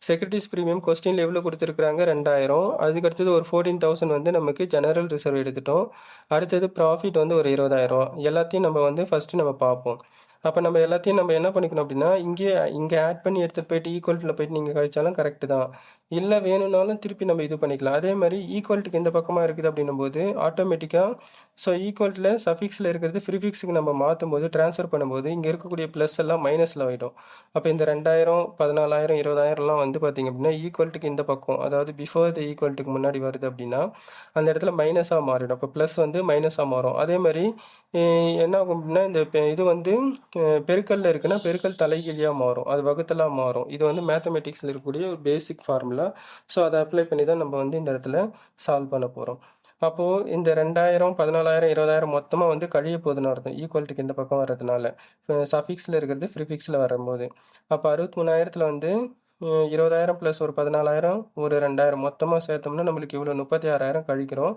செக்யூரிட்டிஸ் ப்ரீமியம் கொஸ்டினில் எவ்வளோ கொடுத்துருக்குறாங்க 2,000. அதுக்கு அடுத்தது ஒரு 14,000 வந்து நமக்கு ஜெனரல் ரிசர்வ் எடுத்துட்டோம். அடுத்தது ப்ராஃபிட் வந்து ஒரு 20,000. எல்லாத்தையும் நம்ம வந்து ஃபஸ்ட்டு நம்ம பார்ப்போம். அப்போ நம்ம எல்லாத்தையும் நம்ம என்ன பண்ணிக்கணும் அப்படின்னா இங்கே ஆட் பண்ணி எடுத்துகிட்டு போயிட்டு ஈக்குவல்ட்டில் போயிட்டு நீங்கள் கழிச்சாலும் கரெக்டு தான். இல்லை வேணும்னாலும் திருப்பி நம்ம இது பண்ணிக்கலாம். அதே மாதிரி ஈக்குவல்ட்டுக்கு இந்த பக்கமாக இருக்குது அப்படின்னும் போது ஆட்டோமேட்டிக்காக ஸோ ஈக்குவல்ட்டில் சஃபிக்ஸில் இருக்கிறது ப்ரிஃபிக்ஸுக்கு நம்ம மாற்றும் போது ட்ரான்ஸ்ஃபர் பண்ணும்போது இங்கே இருக்கக்கூடிய ப்ளஸ் எல்லாம் மைனஸில் ஆகிடும். அப்போ இந்த 2,000, 14,000, 20,000லாம் வந்து பார்த்திங்க அப்படின்னா ஈக்குவல்ட்டுக்கு இந்த பக்கம் அதாவது பிஃபோர் த ஈக்குவல்ட்டுக்கு முன்னாடி வருது அப்படின்னா அந்த இடத்துல மைனஸாக மாறிடும். அப்போ ப்ளஸ் வந்து மைனஸாக மாறும். அதே மாதிரி என்ன ஆகும் அப்படின்னா இந்த இது வந்து பெருக்கல்ல இருக்குன்னா பெருக்கல் தலைகீழியாக மாறும். அது வகுத்தலாக மாறும். இது வந்து மேத்தமெட்டிக்ஸில் இருக்கக்கூடிய ஒரு பேசிக் ஃபார்முலா. ஸோ அதை அப்ளை பண்ணி தான் நம்ம வந்து இந்த இடத்துல சால்வ் பண்ண போகிறோம். அப்போது இந்த 2,000, 14,000, 20,000 மொத்தமாக வந்து கழிய போகுதுன்னு அர்த்தம் ஈக்குவல்ட்டுக்கு இந்த பக்கம் வர்றதுனால. சஃபிக்ஸில் இருக்கிறது ப்ரிஃபிக்ஸில் வரும்போது. அப்போ 63,000 வந்து 20,000 ப்ளஸ் ஒரு 14,000 ஒரு 2,000 மொத்தமாக சேர்த்தோம்னா நம்மளுக்கு இவ்வளோ 36,000 கழிக்கிறோம்.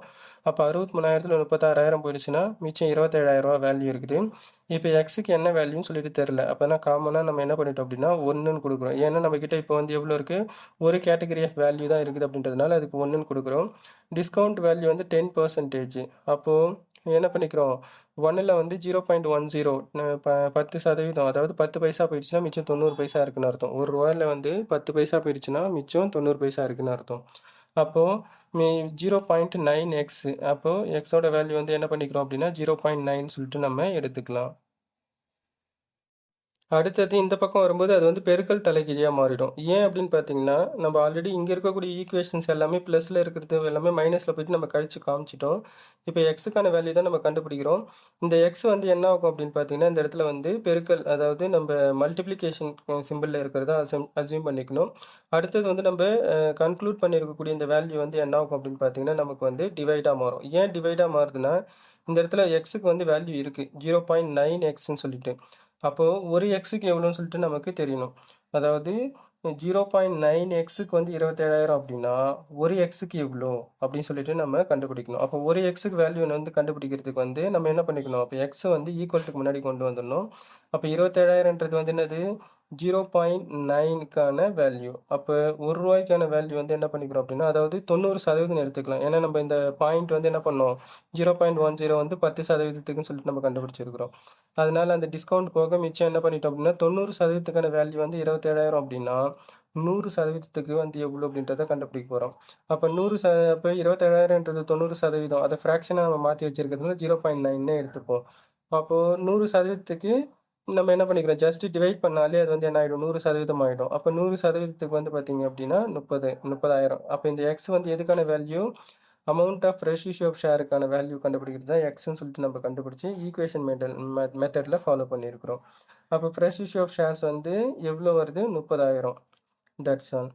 அப்போ 63,000 36,000 போயிடுச்சுன்னா மிச்சம் 27,000 வேல்யூ இருக்குது. இப்போ எக்ஸுக்கு என்ன வேல்யூன்னு சொல்லிட்டு தெரில. அப்போனா காமனாக நம்ம என்ன பண்ணிட்டோம் அப்படின்னா 1ன்னு கொடுக்குறோம். ஏன்னா நம்மக்கிட்ட இப்போ வந்து எவ்வளோ இருக்குது ஒரு கேட்டகரி ஆஃப் வேல்யூ தான் இருக்குது அப்படின்றதுனால அதுக்கு 1ன்னு கொடுக்குறோம். டிஸ்கவுண்ட் வேல்யூ வந்து 10%. அப்போது என்ன பண்ணிக்கிறோம் 1ல் வந்து 0.10 10%. அதாவது 10 பைசா போயிடுச்சுன்னா மிச்சம் 90 பைசா இருக்குன்னு அர்த்தம். ஒரு ரூபாயில் வந்து 10 பைசா போயிடுச்சுன்னா மிச்சம் 90 பைசா இருக்குன்னு அர்த்தம். அப்போது 0.9 எக்ஸ். அப்போது எக்ஸோட வேல்யூ வந்து என்ன பண்ணிக்கிறோம் அப்படின்னா 0.9 சொல்லிட்டு நம்ம எடுத்துக்கலாம். அடுத்தது இந்த பக்கம் வரும்போது அது வந்து பெருக்கல் தலைகீழியாக மாறிடும். ஏன் அப்படின்னு பார்த்தீங்கன்னா நம்ம ஆல்ரெடி இங்கே இருக்கக்கூடிய ஈக்குவேஷன்ஸ் எல்லாமே ப்ளஸில் இருக்கிறது எல்லாமே மைனஸில் போயிட்டு நம்ம கழிச்சு காமிச்சிட்டோம். இப்போ எக்ஸுக்கான வேல்யூ தான் நம்ம கண்டுபிடிக்கிறோம். இந்த எக்ஸ் வந்து என்ன ஆகும் அப்படின்னு பார்த்தீங்கன்னா இந்த இடத்துல வந்து பெருக்கல் அதாவது நம்ம மல்டிப்ளிகேஷன் சிம்பிளில் இருக்கிறத அசியூம் பண்ணிக்கணும். அடுத்தது வந்து நம்ம கன்க்ளூட் பண்ணியிருக்கக்கூடிய இந்த வேல்யூ வந்து என்ன ஆகும் அப்படின்னு பார்த்தீங்கன்னா நமக்கு வந்து டிவைடாக மாறும். ஏன் டிவைடாக மாறுதுன்னா இந்த இடத்துல எக்ஸுக்கு வந்து வேல்யூ இருக்குது 0.9 எக்ஸ்ன்னு சொல்லிட்டு. அப்போது ஒரு எக்ஸுக்கு எவ்வளோன்னு சொல்லிட்டு நமக்கு தெரியணும். அதாவது 0.9 எக்ஸுக்கு வந்து 27,000 அப்படின்னா ஒரு எக்ஸுக்கு எவ்வளோ அப்படின்னு சொல்லிட்டு நம்ம கண்டுபிடிக்கணும். அப்போ ஒரு எக்ஸுக்கு வேல்யூ வந்து கண்டுபிடிக்கிறதுக்கு வந்து நம்ம என்ன பண்ணிக்கணும், அப்போ எக்ஸை வந்து ஈக்குவல்ட்டுக்கு முன்னாடி கொண்டு வந்துடணும். அப்போ 27,000ன்றது வந்து என்னது 0.9க்கான வேல்யூ. அப்போ ₹1 வேல்யூ வந்து என்ன பண்ணிக்கிறோம் அப்படின்னா, அதாவது 90% எடுத்துக்கலாம். ஏன்னா நம்ம இந்த பாயிண்ட் வந்து என்ன பண்ணோம், 0.10 வந்து 10%க்குன்னு சொல்லிட்டு நம்ம கண்டுபிடிச்சிருக்கிறோம். அதனால அந்த டிஸ்கவுண்ட் போக மிச்சம் என்ன பண்ணிட்டோம் அப்படின்னா 90%க்கான வேல்யூ வந்து 27,000 அப்படின்னா 100%க்கு வந்து எவ்வளோ அப்படின்றத கண்டுபிடிக்க போகிறோம். அப்போ அப்போ 27,000ன்றது 90%, அதை ஃப்ராக்ஷனாக நம்ம மாற்றி வச்சிருக்கிறதுனால 0.9 எடுத்துப்போம். அப்போது 100%க்கு நம்ம என்ன பண்ணிக்கிறோம், ஜஸ்ட் டிவைட் பண்ணாலே அது வந்து என்ன ஆகிடும், 100% ஆகிடும். அப்போ 100%க்கு வந்து பார்த்தீங்க அப்படின்னா 30,000. அப்போ இந்த எக்ஸ் வந்து எதுக்கான value, amount of fresh issue of ஷேருக்கான வேல்யூ கண்டுபிடிக்கிறது தான் எக்ஸ்ன்னு சொல்லிட்டு நம்ம கண்டுபிடிச்சி ஈக்குவேஷன் மெத்தடில் ஃபாலோ பண்ணியிருக்கிறோம். அப்போ ஃப்ரெஷ் இஷ்யூ ஆஃப் ஷேர்ஸ் வந்து எவ்வளோ வருது, 30,000. That's all.